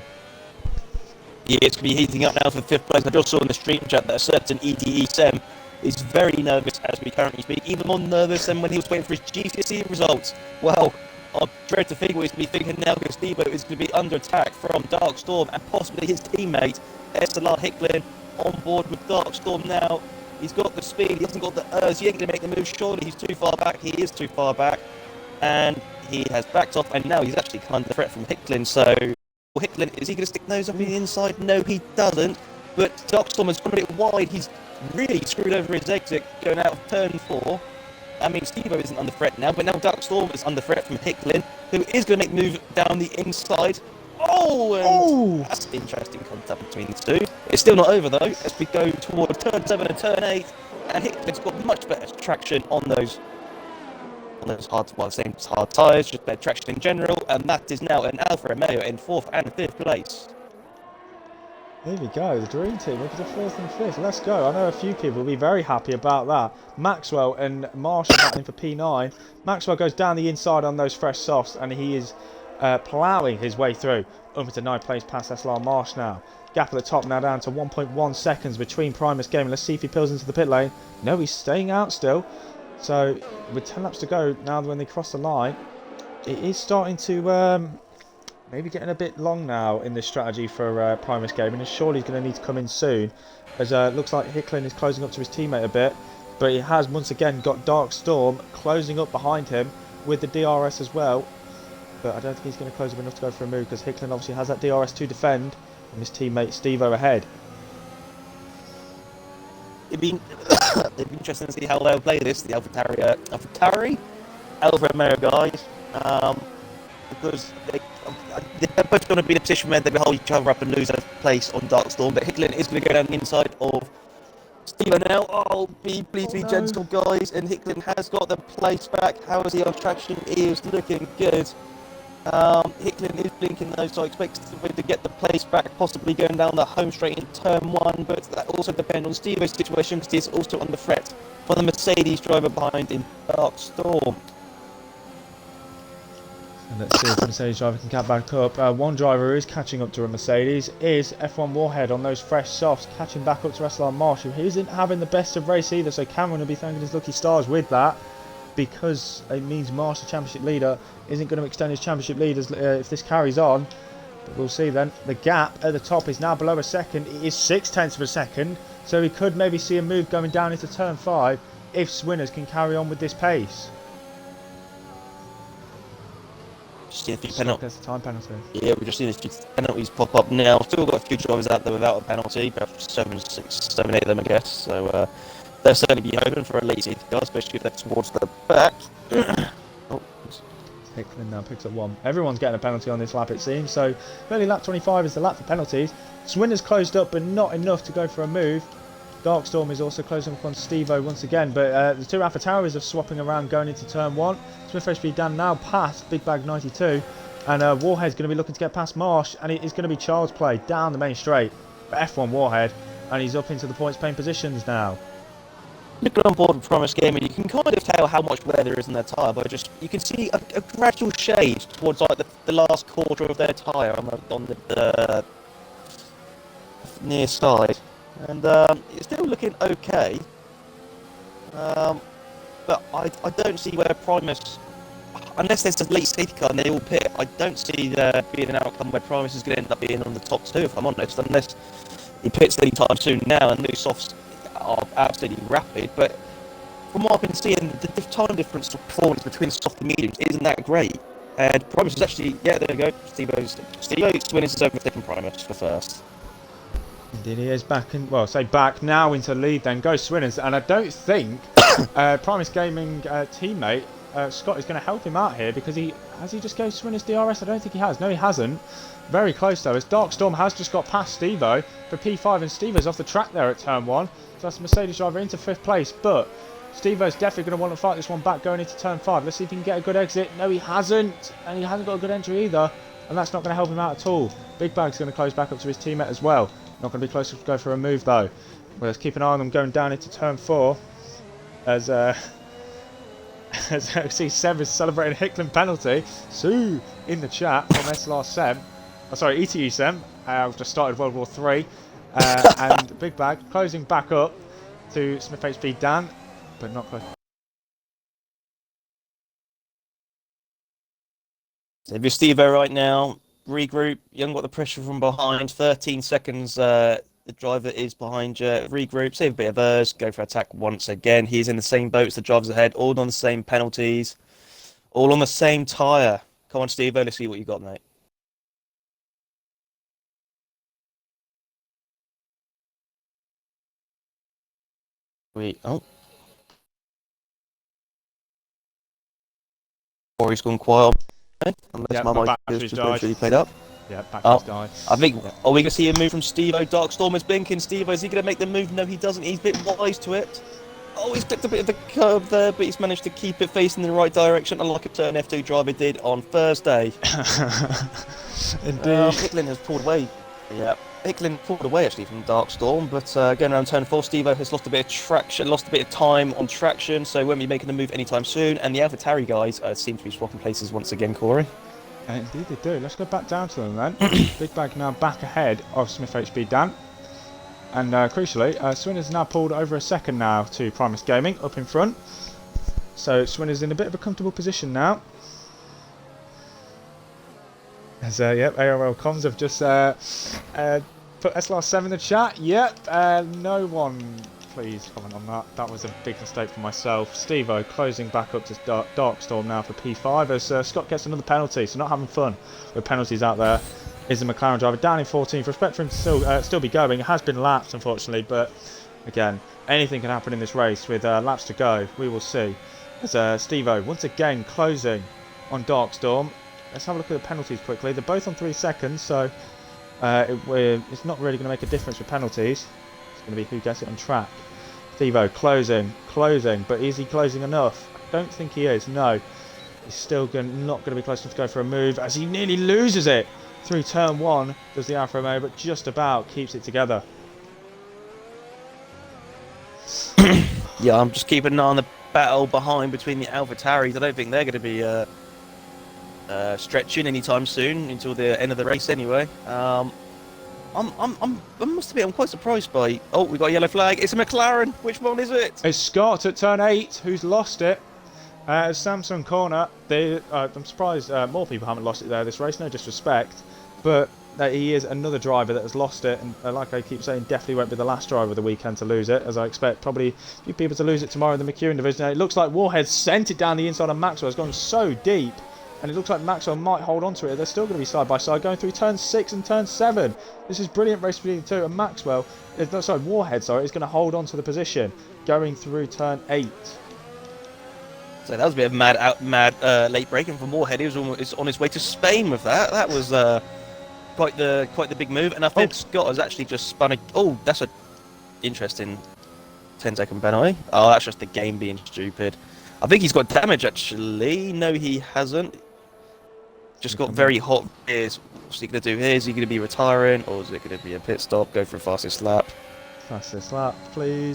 Yeah, it's going to be heating up now for 5th place. I just saw in the stream chat that a certain EDE Sem is very nervous as we currently speak, even more nervous than when he was waiting for his GCSE results. Well, I dread to think what he's going to be thinking now, because Stevo is going to be under attack from Dark Storm and possibly his teammate SLR Hicklin on board with Dark Storm now. He's got the speed, he hasn't got the he ain't going to make the move, surely he's too far back, he is too far back, and he has backed off, and now he's actually kind of a threat from Hicklin. So Hicklin, is he going to stick nose up in the inside? No, he doesn't, but Darkstorm has gone a bit wide. He's really screwed over his exit going out of turn 4. I mean, Stevo isn't under threat now, but now Darkstorm is under threat from Hicklin, who is going to make the move down the inside. Oh, that's interesting contact between the 2. It's still not over though, as we go toward turn 7 and turn 8, and Hicklin's got much better traction on those same hard tyres, just better traction in general, and that is now an Alfa Romeo in 4th and 5th place. There we go, the dream team looking to 4th and 5th. Let's go. I know a few people will be very happy about that. Maxwell and Marshall battling for P9. Maxwell goes down the inside on those fresh softs, and he is ploughing his way through up into 9th place past SLR Marsh now. Gap at the top now down to 1.1 seconds between Primus Gaming. Let's see if he peels into the pit lane. No, he's staying out still. So with 10 laps to go now when they cross the line, it is starting to maybe getting a bit long now in this strategy for Primus Gaming, and surely he's going to need to come in soon, as looks like Hicklin is closing up to his teammate a bit, but he has once again got Dark Storm closing up behind him with the DRS as well, but I don't think he's going to close up enough to go for a move, because Hicklin obviously has that DRS to defend, and his teammate Steve ahead. It'd be interesting to see how they'll play this, the Alfa Romeo guys, because they're both going to be in a position where they will hold each other up and lose a place on Darkstorm, but Hicklin is going to go down the inside of Steve now. Oh, please be gentle, guys, and Hicklin has got the place back. How is he on traction? He is looking good. Hicklin is blinking though, so I expect Steve to get the place back, possibly going down the home straight in turn 1, but that also depends on Steve's situation, because he's also under threat for the Mercedes driver behind in Darkstorm. And let's see if the Mercedes driver can catch back up. One driver who is catching up to a Mercedes is F1 Warhead on those fresh softs, catching back up to SLR Marsh, who isn't having the best of race either, so Cameron will be thanking his lucky stars with that, because it means Marsh, the championship leader, isn't going to extend his championship lead if this carries on. But we'll see then. The gap at the top is now below a second. It is 0.6 of a second, so we could maybe see a move going down into turn 5 if Swinners can carry on with this pace. Just seen a few penalties. There's a time penalty. Yeah, we've just seen a few penalties pop up now. Still got a few drivers out there without a penalty, about 7, 8 of them, I guess. So they'll certainly be hoping for a late safety car, especially if they're towards the back. Hicklin now picks up 1. Everyone's getting a penalty on this lap, it seems. So, early lap 25 is the lap for penalties. Swinner's closed up, but not enough to go for a move. Darkstorm is also closing up on Steve-O once again, but the two AlphaTauris are swapping around going into turn 1. Smith HP Dan now past Big Bag 92, and Warhead's going to be looking to get past Marsh, and it is going to be child's play down the main straight for F1 Warhead, and he's up into the points paying positions now. Looking on board with Promise Gaming, you can kind of tell how much wear there is in their tyre by just, you can see a gradual shade towards like the last quarter of their tyre on the near side. And it's still looking okay, but I don't see where Primus, unless there's a late safety car and they all pit, I don't see there being an outcome where Primus is going to end up being on the top 2, if I'm honest, unless he pits anytime soon now and new softs are absolutely rapid. But from what I've been seeing, the time difference of performance between soft and mediums isn't that great, and Primus is actually, yeah, there we go, Steve-O's Swinners is overtaking Primus for first. Indeed, he is back in, well, say back now into lead then, goes Swinners, and I don't think Primus Gaming teammate Scott is going to help him out here, because has he just go Swinners DRS? I don't think he has. No, he hasn't. Very close though, as Darkstorm has just got past Steve-O for P5, and Steve-O's off the track there at turn 1, so that's the Mercedes driver into 5th place, but Steve-O's definitely going to want to fight this one back going into turn 5. Let's see if he can get a good exit. No, he hasn't, and he hasn't got a good entry either, and that's not going to help him out at all. Big Bag's going to close back up to his teammate as well. Not going to be close to go for a move though. Well, let's keep an eye on them going down into turn 4, as as see Sem is celebrating Hicklin penalty. Sue in the chat from SLR Sem. Oh, sorry, ETE Sem. I've just started World War 3. And Big Bag closing back up to Smith HP Dan, but not close. So if you're Steve-O right now, regroup. You haven't got the pressure from behind. 13 seconds. The driver is behind you. Regroup. Save a bit of hers. Go for attack once again. He's in the same boat as the drivers ahead. All on the same penalties. All on the same tyre. Come on, Steve-O. Let's see what you got, mate. Oh. Corey's gone quiet. Unless my mic is just literally played up. Yeah, battery's died. I think, are we going to see a move from Steve-O? Darkstorm is blinking. Steve-O, is he going to make the move? No, he doesn't. He's a bit wise to it. Oh, he's clipped a bit of the curve there, but he's managed to keep it facing in the right direction, unlike a turn F2 driver did on Thursday. Indeed. Hicklin has pulled away. Yeah, Hicklin pulled away actually from Darkstorm, but going around turn 4, Steve-O has lost a bit of traction, lost a bit of time on traction, so won't be making the move anytime soon. And the AlphaTauri guys seem to be swapping places once again, Corey. Indeed they do. Let's go back down to them then. Big Bag now back ahead of Smith HP Dan. And crucially, Swinner's now pulled over a second now to Primus Gaming up in front. So Swinner's in a bit of a comfortable position now. So, yep, ARL Comms have just put SLR7 in the chat. Yep, no one, please comment on that. That was a big mistake for myself. Steve-O closing back up to Darkstorm now for P5 as Scott gets another penalty, so not having fun with penalties out there. Is the McLaren driver down in 14th. Respect for him to still be going. It has been lapped, unfortunately, but again, anything can happen in this race with laps to go. We will see. As Steve-O once again closing on Darkstorm. Let's have a look at the penalties quickly. They're both on 3 seconds, so it's not really going to make a difference with penalties. It's going to be who gets it on track. Steve-O closing, but is he closing enough? I don't think he is, no. He's still not going to be close enough to go for a move as he nearly loses it through turn 1, does the Alfa Romeo, but just about keeps it together. Yeah, I'm just keeping an eye on the battle behind between the AlphaTauris. I don't think they're going to be stretching anytime soon until the end of the race anyway. I must admit, I'm quite surprised by. Oh, we got a yellow flag. It's a McLaren. Which one is it? It's Scott at turn 8 who's lost it. Samsung corner. I'm surprised more people haven't lost it there this race. No disrespect, but he is another driver that has lost it, and like I keep saying, definitely won't be the last driver of the weekend to lose it, as I expect probably a few people to lose it tomorrow in the McEwen division. And it looks like Warhead sent it down the inside of Maxwell. It's gone so deep. And it looks like Maxwell might hold on to it. They're still going to be side by side going through turn 6 and turn 7. This is brilliant race between the two. And Maxwell, Warhead, is going to hold on to the position going through turn 8. So that was a bit of mad late braking from Warhead. He was almost on his way to Spain with that. That was quite the big move. And I think Scott has actually just spun a. Oh, that's a interesting 10-second penalty. Oh, that's just the game being stupid. I think he's got damage actually. No, he hasn't. Just got very hot ears. What's he going to do here? Is he going to be retiring, or is it going to be a pit stop? Go for a fastest lap. Fastest lap, please,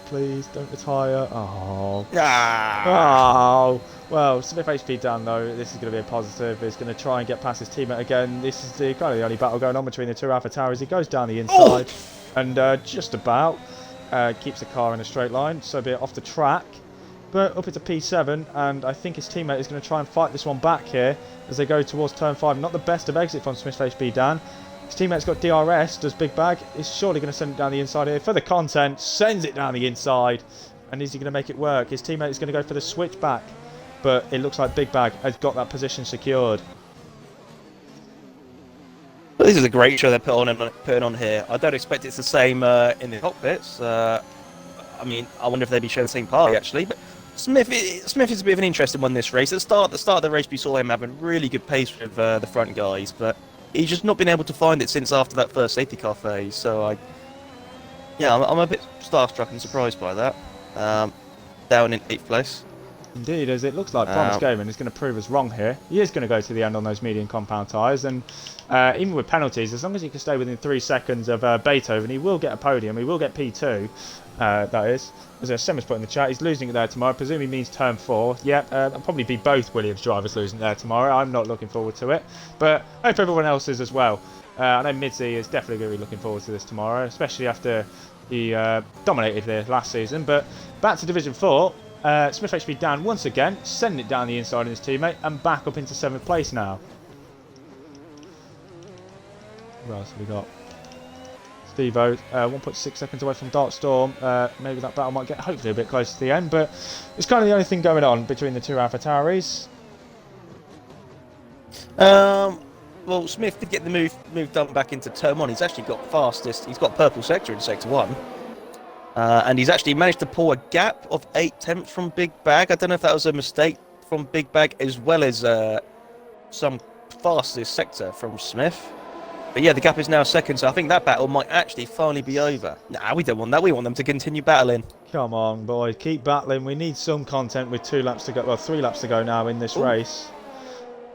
please, don't retire. Oh. Ah. Oh. Well, Smith HP down though. This is going to be a positive. He's going to try and get past his teammate again. This is kind of the only battle going on between the two AlphaTauris. He goes down the inside and just about keeps the car in a straight line, so be it off the track. But up into P7, and I think his teammate is going to try and fight this one back here as they go towards turn 5. Not the best of exit from Smith HB Dan. His teammate's got DRS, does Big Bag. He's surely going to send it down the inside here for the content. Sends it down the inside. And is he going to make it work? His teammate is going to go for the switch back. But it looks like Big Bag has got that position secured. Well, this is a great show they're putting on here. I don't expect it's the same in the cockpits. I mean, I wonder if they'd be sharing the same party actually. But Smith is a bit of an interesting one this race. At the start of the race, we saw him having really good pace with the front guys, but he's just not been able to find it since after that first safety car phase. So I'm a bit starstruck and surprised by that. Down in 8th place. Indeed, as it looks like Promise Gaming is going to prove us wrong here. He is going to go to the end on those medium compound tyres, and even with penalties, as long as he can stay within 3 seconds of Beethoven, he will get a podium. He will get P2, that is. As Semmer's put in the chat, he's losing it there tomorrow. Presumably means turn 4. Yep, it'll probably be both Williams drivers losing there tomorrow. I'm not looking forward to it, but I hope everyone else is as well. I know Midzi is definitely going to be looking forward to this tomorrow, especially after he dominated there last season. But back to Division 4. Smith HB Dan once again, sending it down the inside of his teammate and back up into 7th place now. What else have we got? Steve-O, 1.6 seconds away from Darkstorm. Maybe that battle might get hopefully a bit closer to the end, but it's kind of the only thing going on between the two AlphaTauris. Well, Smith did get the move done back into turn 1. He's actually got fastest. He's got purple sector in sector 1. And he's actually managed to pull a gap of 8/10 from Big Bag. I don't know if that was a mistake from Big Bag as well as some fastest sector from Smith. But yeah, the gap is now second, so I think that battle might actually finally be over. Nah, we don't want that. We want them to continue battling. Come on, boys, keep battling. We need some content with 2 laps to go. Well, 3 laps to go now in this race.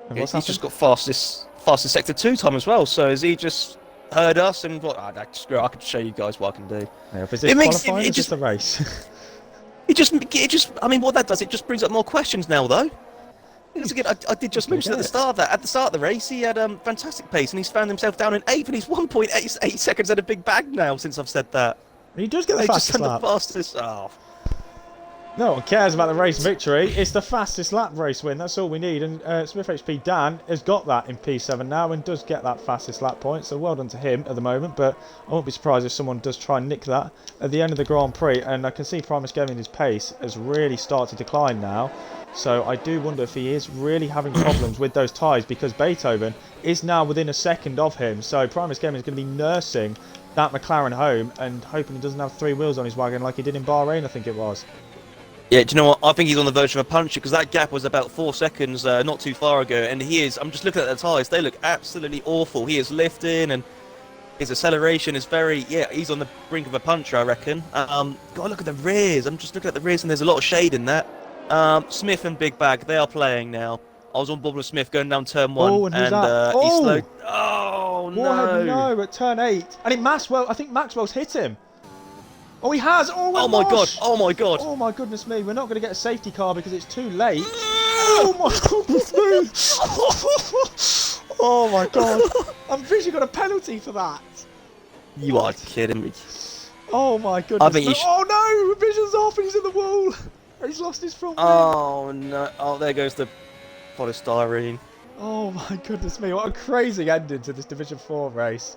And He's just got fastest sector 2 time as well. So has he just heard us and what? Screw it, I can show you guys what I can do. Yeah, is it qualifying or just a race? it just. I mean, what that does, it just brings up more questions now, though. Because again, I did just mention at the start of that. At the start of the race, he had fantastic pace, and he's found himself down in 8th, and he's 1.88 seconds at a Big Bag now. Since I've said that, He does get the fastest lap. The fastest. Oh. No one cares about the race victory. It's the fastest lap race win. That's all we need. And Smith HP Dan has got that in P7 now and does get that fastest lap point. So well done to him at the moment. But I won't be surprised if someone does try and nick that at the end of the Grand Prix. And I can see Primus Gaming's pace has really started to decline now. So I do wonder if he is really having problems with those tyres, because Beethoven is now within a second of him. So Primus Gaming is going to be nursing that McLaren home and hoping he doesn't have 3 wheels on his wagon like he did in Bahrain, I think it was. Yeah, do you know what? I think he's on the verge of a puncture, because that gap was about 4 seconds not too far ago, and he is. I'm just looking at the tyres; they look absolutely awful. He is lifting, and his acceleration is very. Yeah, he's on the brink of a puncture, I reckon. God, look at the rears. I'm just looking at the rears, and there's a lot of shade in that. Smith and Big Bag, they are playing now. I was on board with Smith going down turn 1, Oh, and who's that? he Oh! slowed. Oh Warhead, no! no, at turn 8, and it I think Maxwell's hit him. Oh, he has! Oh, Oh my god! Marsh. Oh my god! Oh my goodness me, we're not going to get a safety car because it's too late. Oh my goodness me! Oh my god! I'm visually got a penalty for that. You are kidding me. Oh my goodness! I think you Oh no! Vision's off and he's in the wall. He's lost his front wing. Oh no! Oh, there goes the polystyrene. Oh my goodness me! What a crazy ending to this Division 4 race.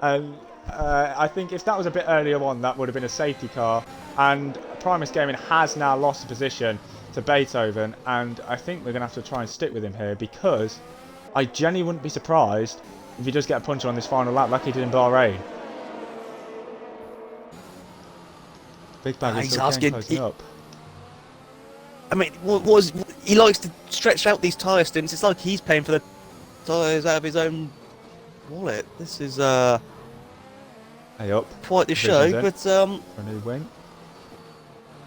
And I think if that was a bit earlier on, that would have been a safety car. And Primus Gaming has now lost the position to Beethoven, and I think we're going to have to try and stick with him here, because I genuinely wouldn't be surprised if he does get a puncher on this final lap like he did in Bahrain. Big Bag is He's still asking. closing up. I mean, he likes to stretch out these tyre stints. It's like he's paying for the tyres out of his own wallet. This is Hey up. quite the show, Vision's but For a new wing.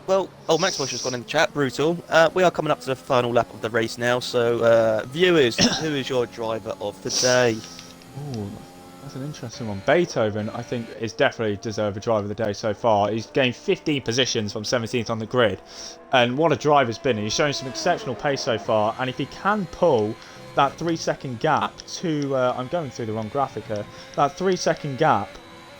well, oh, Maxwell's just gone in the chat. Brutal. We are coming up to the final lap of the race now. So, viewers, who is your driver of the day? Ooh, that's an interesting one. Beethoven, I think, is definitely deserved a driver of the day so far. He's gained 15 positions from 17th on the grid, and what a drive has been. He's shown some exceptional pace so far, and if he can pull that 3-second gap to, I'm going through the wrong graphic here, that 3-second gap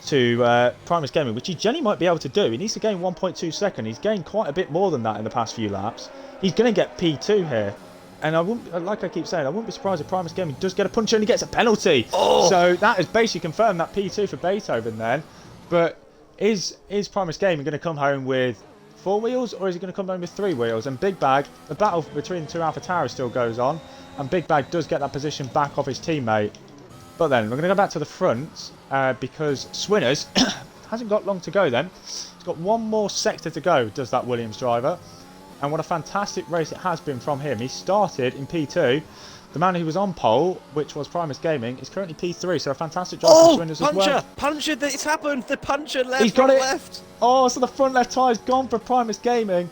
to Primus Gaming, which he genuinely might be able to do. He needs to gain 1.2 seconds. He's gained quite a bit more than that in the past few laps. He's going to get P2 here. And I wouldn't, like I keep saying, I wouldn't be surprised if Primus Gaming does get a puncher and he gets a penalty. Oh. So that has basically confirmed that P2 for Beethoven then. But is Primus Gaming going to come home with 4 wheels, or is he going to come home with 3 wheels? And Big Bag, the battle between the two AlphaTauri still goes on. And Big Bag does get that position back off his teammate. But then we're going to go back to the front because Swinners hasn't got long to go then. He's got one more sector to go, does that Williams driver. And what a fantastic race it has been from him. He started in P2. The man who was on pole, which was Primus Gaming, is currently P3. So a fantastic drive from Swinners as well. Puncher, it's happened. The puncher left. He's got it. Left. Oh, so the front left tyre's gone for Primus Gaming.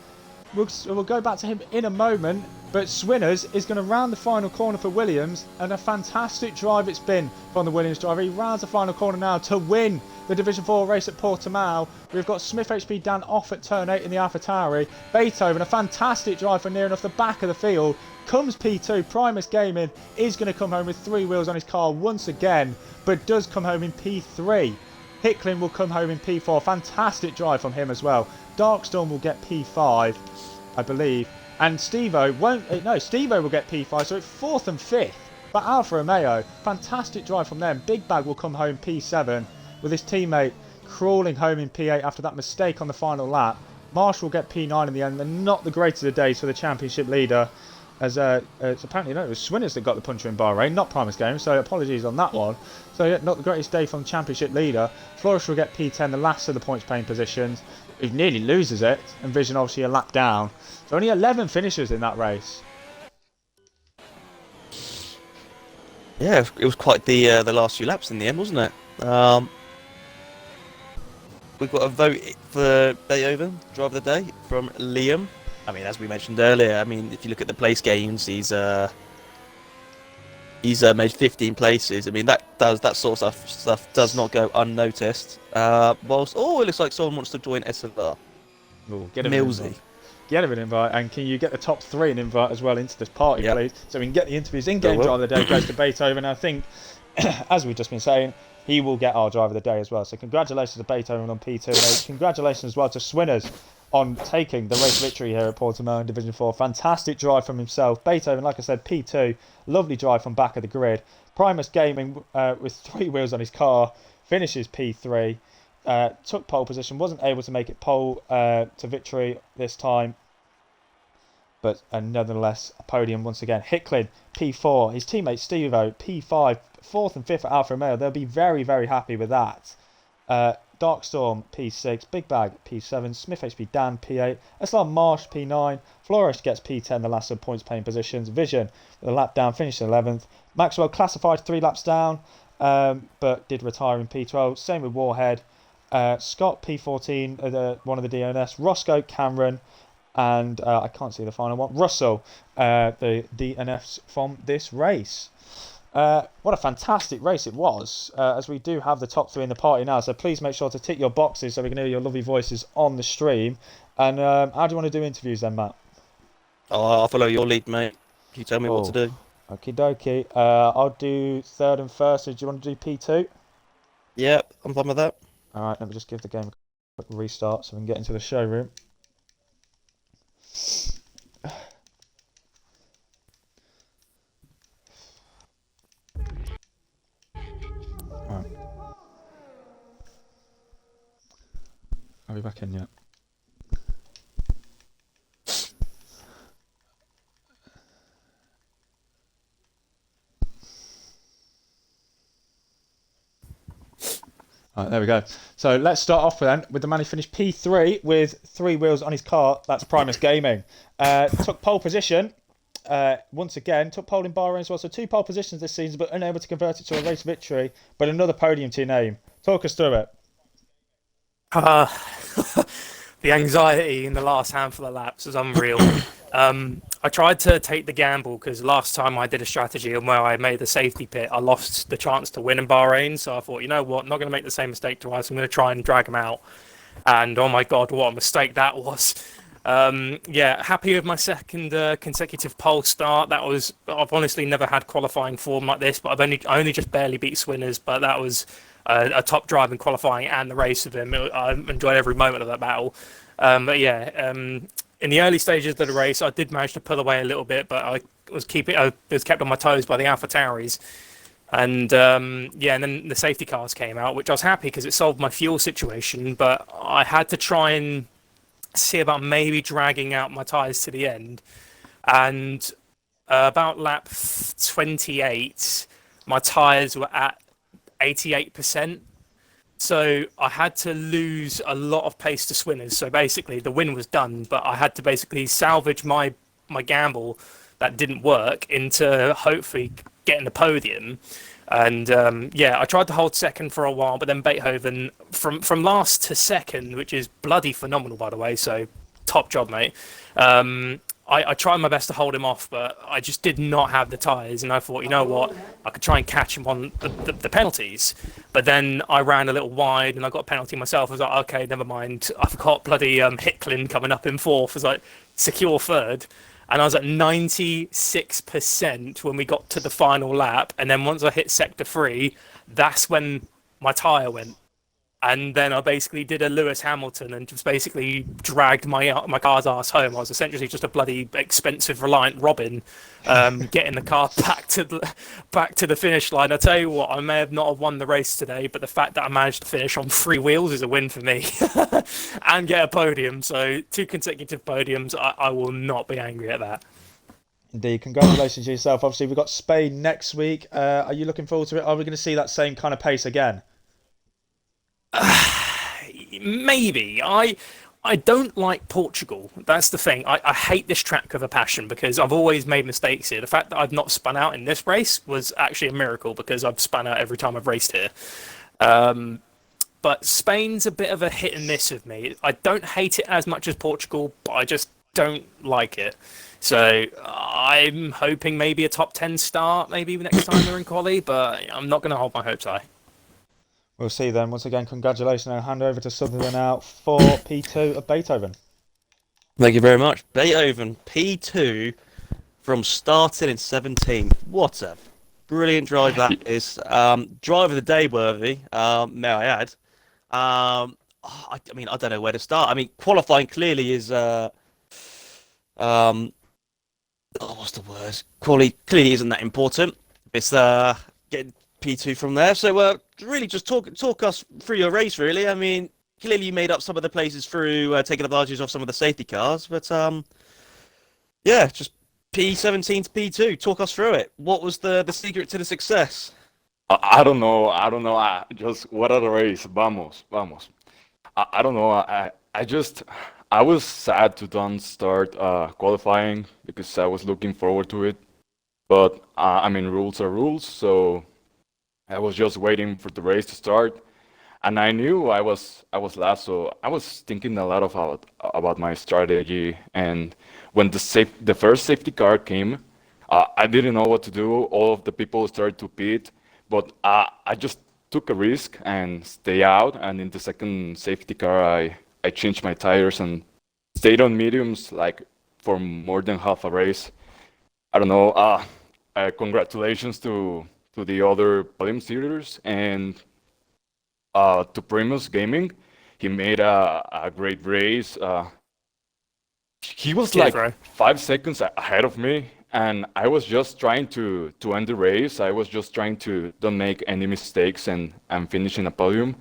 We'll go back to him in a moment. But Swinners is going to round the final corner for Williams, and a fantastic drive it's been from the Williams driver. He rounds the final corner now to win the Division 4 race at Portimao. We've got Smith HP Dan off at turn 8 in the AlphaTauri. Beethoven, a fantastic drive for near enough the back of the field. Comes P2. Primus Gaming is going to come home with 3 wheels on his car once again, but does come home in P3. Hicklin will come home in P4. Fantastic drive from him as well. Darkstorm will get P5, I believe. And Stevo won't. No, Stevo will get P5, so it's 4th and 5th for Alfa Romeo. Fantastic drive from them. Big Bag will come home P7 with his teammate crawling home in P8 after that mistake on the final lap. Marsh will get P9 in the end. They're not the greatest of days for the championship leader, as it's apparently no, it was Swinners that got the puncher in Bahrain, not Primus Gaming, so apologies on that one. So yeah, not the greatest day from the championship leader. Flourish will get P10, the last of the points paying positions. He nearly loses it, and Vision obviously a lap down. So only 11 finishers in that race. Yeah, it was quite the last few laps in the end, wasn't it? We've got a vote for Beethoven, driver of the day, from Liam. I mean, as we mentioned earlier, I mean, if you look at the place games, he's made 15 places. I mean, that sort of stuff does not go unnoticed. Whilst, it looks like someone wants to join SLR. Ooh, get him Millsy. Get him an invite, and can you get the top 3 an invite as well into this party, Yep. please? So we can get the interviews. In-game driver of the day goes to Beethoven. I think, as we've just been saying, he will get our driver of the day as well. So congratulations to Beethoven on P2. And congratulations as well to Swinners on taking the race victory here at Portimao in Division 4. Fantastic drive from himself. Beethoven, like I said, P2. Lovely drive from back of the grid. Primus Gaming, with 3 wheels on his car, finishes P3. Took pole position, wasn't able to make it pole to victory this time. But nonetheless, a podium once again. Hicklin, P4. His teammate Steve-O, P5. 4th and 5th at Alfa Romeo. They'll be very, very happy with that. Darkstorm, P6. Big Bag, P7. Smith HP Dan, P8. SLR Marsh, P9. Flores gets P10, the last of points paying positions. Vision, with a lap down, finished 11th. Maxwell classified 3 laps down, but did retire in P12. Same with Warhead. Scott, P14, one of the DNS. Roscoe, Cameron, and I can't see the final one. Russell, the DNFs from this race. What a fantastic race it was, as we do have the top 3 in the party now. So please make sure to tick your boxes so we can hear your lovely voices on the stream. And how do you want to do interviews then, Matt? I'll follow your lead, mate. You tell me what to do. Okie dokie. I'll do 3rd and 1st. So do you want to do P2? Yeah, I'm fine with that. Alright, let me just give the game a quick restart so we can get into the showroom. Alright. Are we back in yet? Right, there we go. So let's start off with the man who finished P3 with 3 wheels on his car. That's Primus Gaming. Took pole position once again. Took pole in Bahrain as well. So 2 pole positions this season, but unable to convert it to a race victory. But another podium to your name. Talk us through it. The anxiety in the last handful of laps was unreal. I tried to take the gamble because last time I did a strategy and where I made the safety pit, I lost the chance to win in Bahrain. So I thought, you know what, I'm not going to make the same mistake twice. I'm going to try and drag him out. And oh my God, what a mistake that was. Yeah, happy with my second consecutive pole start. I've honestly never had qualifying form like this, but I only just barely beat Swinners, but that was a top drive in qualifying and the race with him. I enjoyed every moment of that battle. But yeah, in the early stages of the race, I did manage to pull away a little bit, but I was kept on my toes by the AlphaTauris. And yeah, and then the safety cars came out, which I was happy because it solved my fuel situation. But I had to try and see about maybe dragging out my tyres to the end. And about lap 28, my tyres were at 88%. So I had to lose a lot of pace to Swinners. So basically the win was done, but I had to basically salvage my gamble that didn't work into hopefully getting the podium. And yeah, I tried to hold second for a while, but then Beethoven from last to second, which is bloody phenomenal, by the way. So top job, mate. I tried my best to hold him off, but I just did not have the tyres. And I thought, you know what, I could try and catch him on the penalties. But then I ran a little wide and I got a penalty myself. I was like, okay, never mind. I've got bloody Hicklin coming up in 4th. I was like, secure 3rd. And I was at 96% when we got to the final lap. And then once I hit sector 3, that's when my tyre went. And then I basically did a Lewis Hamilton and just basically dragged my car's ass home. I was essentially just a bloody expensive Reliant Robin, getting the car back to the finish line. I tell you what, I may have not have won the race today, but the fact that I managed to finish on 3 wheels is a win for me, and get a podium. So 2 consecutive podiums. I will not be angry at that. Indeed, congratulations to yourself. Obviously, we've got Spain next week. Are you looking forward to it? Are we going to see that same kind of pace again? Maybe. I don't like Portugal. That's the thing. I hate this track with a passion because I've always made mistakes here. The fact that I've not spun out in this race was actually a miracle because I've spun out every time I've raced here. But Spain's a bit of a hit and miss with me. I don't hate it as much as Portugal, but I just don't like it. So I'm hoping maybe a top 10 start maybe next time we're in quali, but I'm not going to hold my hopes high. We'll see then. Once again, congratulations. I'll hand over to Sutherland now for P2 of Beethoven. Thank you very much. Beethoven, P2 from starting in 17th. What a brilliant drive that is. Drive of the day worthy, may I add. I mean, I don't know where to start. I mean, qualifying clearly is um, what's the word? Quality clearly isn't that important. It's getting P2 from there. So really just talk us through your race. Really, I mean, clearly you made up some of the places through taking advantage of some of the safety cars, but yeah, just P17 to P2. Talk us through it. What was the secret to the success? I don't know. I don't know. I just what other race? Vamos, vamos. I don't know. I was sad to don't start qualifying because I was looking forward to it. But I mean, rules are rules, so I was just waiting for the race to start, and I knew I was last, so I was thinking a lot about my strategy. And when the first safety car came, I didn't know what to do. All of the people started to pit, but I just took a risk and stay out. And in the second safety car, I changed my tires and stayed on mediums like for more than half a race. I don't know. Congratulations to the other podium seaters and to Primus Gaming. He made a great race. He was Cheers, like bro. 5 seconds ahead of me, and I was just trying to end the race. I was just trying to don't make any mistakes and finish in a podium.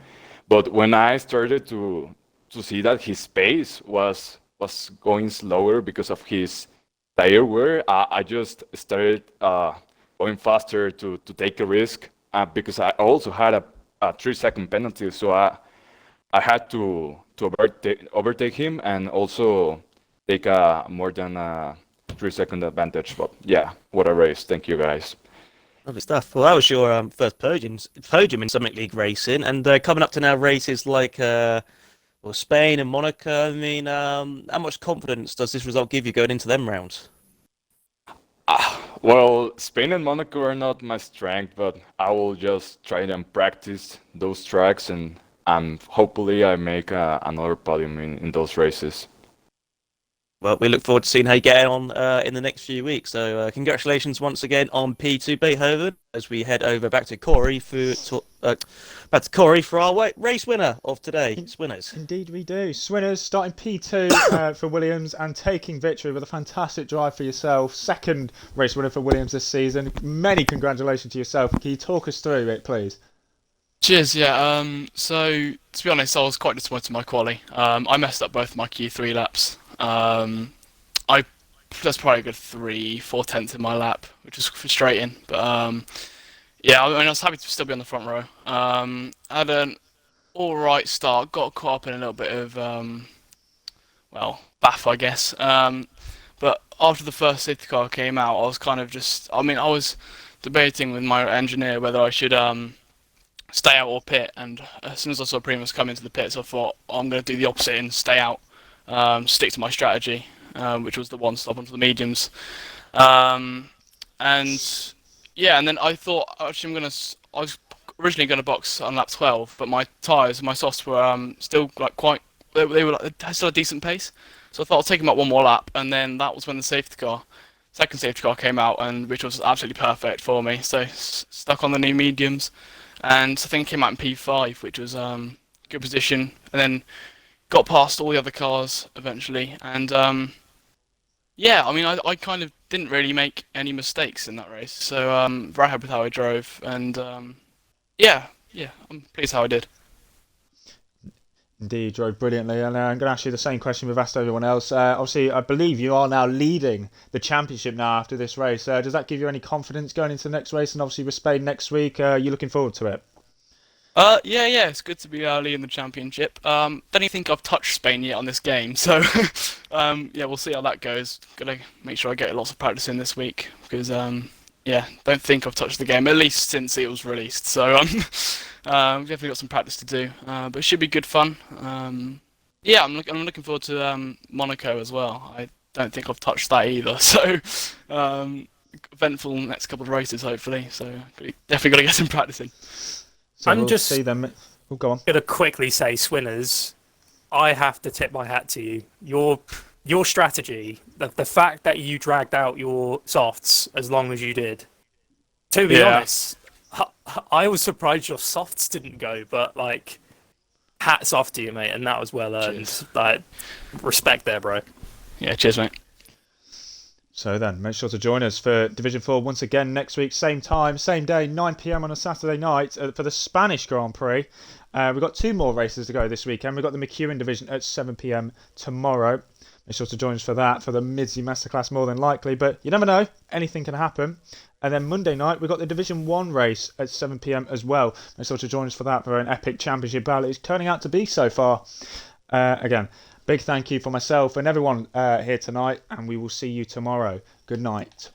But when I started to see that his pace was going slower because of his tire wear, I just started going faster to take a risk because I also had a 3 second penalty, so I had to overtake him and also take a more than a 3 second advantage. But yeah, what a race! Thank you guys. Lovely stuff. Well, that was your first podium in Summit League racing, and coming up to now races like well, Spain and Monaco. I mean, how much confidence does this result give you going into them rounds? Well, Spain and Monaco are not my strength, but I will just try and practice those tracks, and hopefully I make another podium in those races. Well, we look forward to seeing how you get on in the next few weeks. So, congratulations once again on P2 Beethoven as we head over back to Corey for our race winner of today. Winners. Indeed we do. Swinners starting P2 for Williams and taking victory with a fantastic drive for yourself. Second race winner for Williams this season. Many congratulations to yourself. Can you talk us through it, please? Cheers, yeah. So to be honest, I was quite disappointed in my quali. I messed up both my Q3 laps. I That's probably a good 3/4 in my lap, which was frustrating. But yeah, I mean, I was happy to still be on the front row. Had an all right start. Got caught up in a little bit of well, baff, I guess. But after the first safety car came out, I was kind of just. I mean, I was debating with my engineer whether I should stay out or pit. And as soon as I saw Primus come into the pits, I thought I'm going to do the opposite and stay out, stick to my strategy, which was the one stop onto the mediums. And yeah, and then I thought actually I was originally going to box on lap 12, but my tyres, my softs were still like quite. They were like they had still a decent pace, so I thought I'll take them up one more lap, and then that was when the second safety car came out, and which was absolutely perfect for me. So stuck on the new mediums, and I think it came out in P5, which was good position, and then got past all the other cars eventually, and yeah, I mean I kind of didn't really make any mistakes in that race, so very happy with how I drove, and yeah, I'm pleased how I did. Indeed, you drove brilliantly. And I'm going to ask you the same question we've asked everyone else. Obviously, I believe you are now leading the championship now after this race. Does that give you any confidence going into the next race? And obviously with Spain next week, you're looking forward to it? Yeah, it's good to be early in the championship. Don't even think I've touched Spain yet on this game, so yeah, we'll see how that goes. Gotta make sure I get lots of practice in this week because yeah, don't think I've touched the game at least since it was released. So definitely got some practice to do, but it should be good fun. Yeah, I'm looking forward to Monaco as well. I don't think I've touched that either, so eventful next couple of races hopefully. So definitely got to get some practice in. So I'm we'll just see them. Oh, go on. gonna quickly say, Swinners, I have to tip my hat to you. Your strategy, the fact that you dragged out your softs as long as you did. To be Yeah. honest, I was surprised your softs didn't go, but like, hats off to you, mate, and that was well earned. Cheers. Like, respect there, bro. Yeah, cheers, mate. So then, make sure to join us for Division 4 once again next week, same time, same day, 9 p.m. on a Saturday night for the Spanish Grand Prix. We've got 2 more races to go this weekend. We've got the McEwen Division at 7 p.m. tomorrow. Make sure to join us for that, for the Midsie Masterclass more than likely. But you never know, anything can happen. And then Monday night, we've got the Division 1 race at 7 p.m. as well. Make sure to join us for that, for an epic championship battle. It's turning out to be so far. Again, big thank you for myself and everyone here tonight, and we will see you tomorrow. Good night.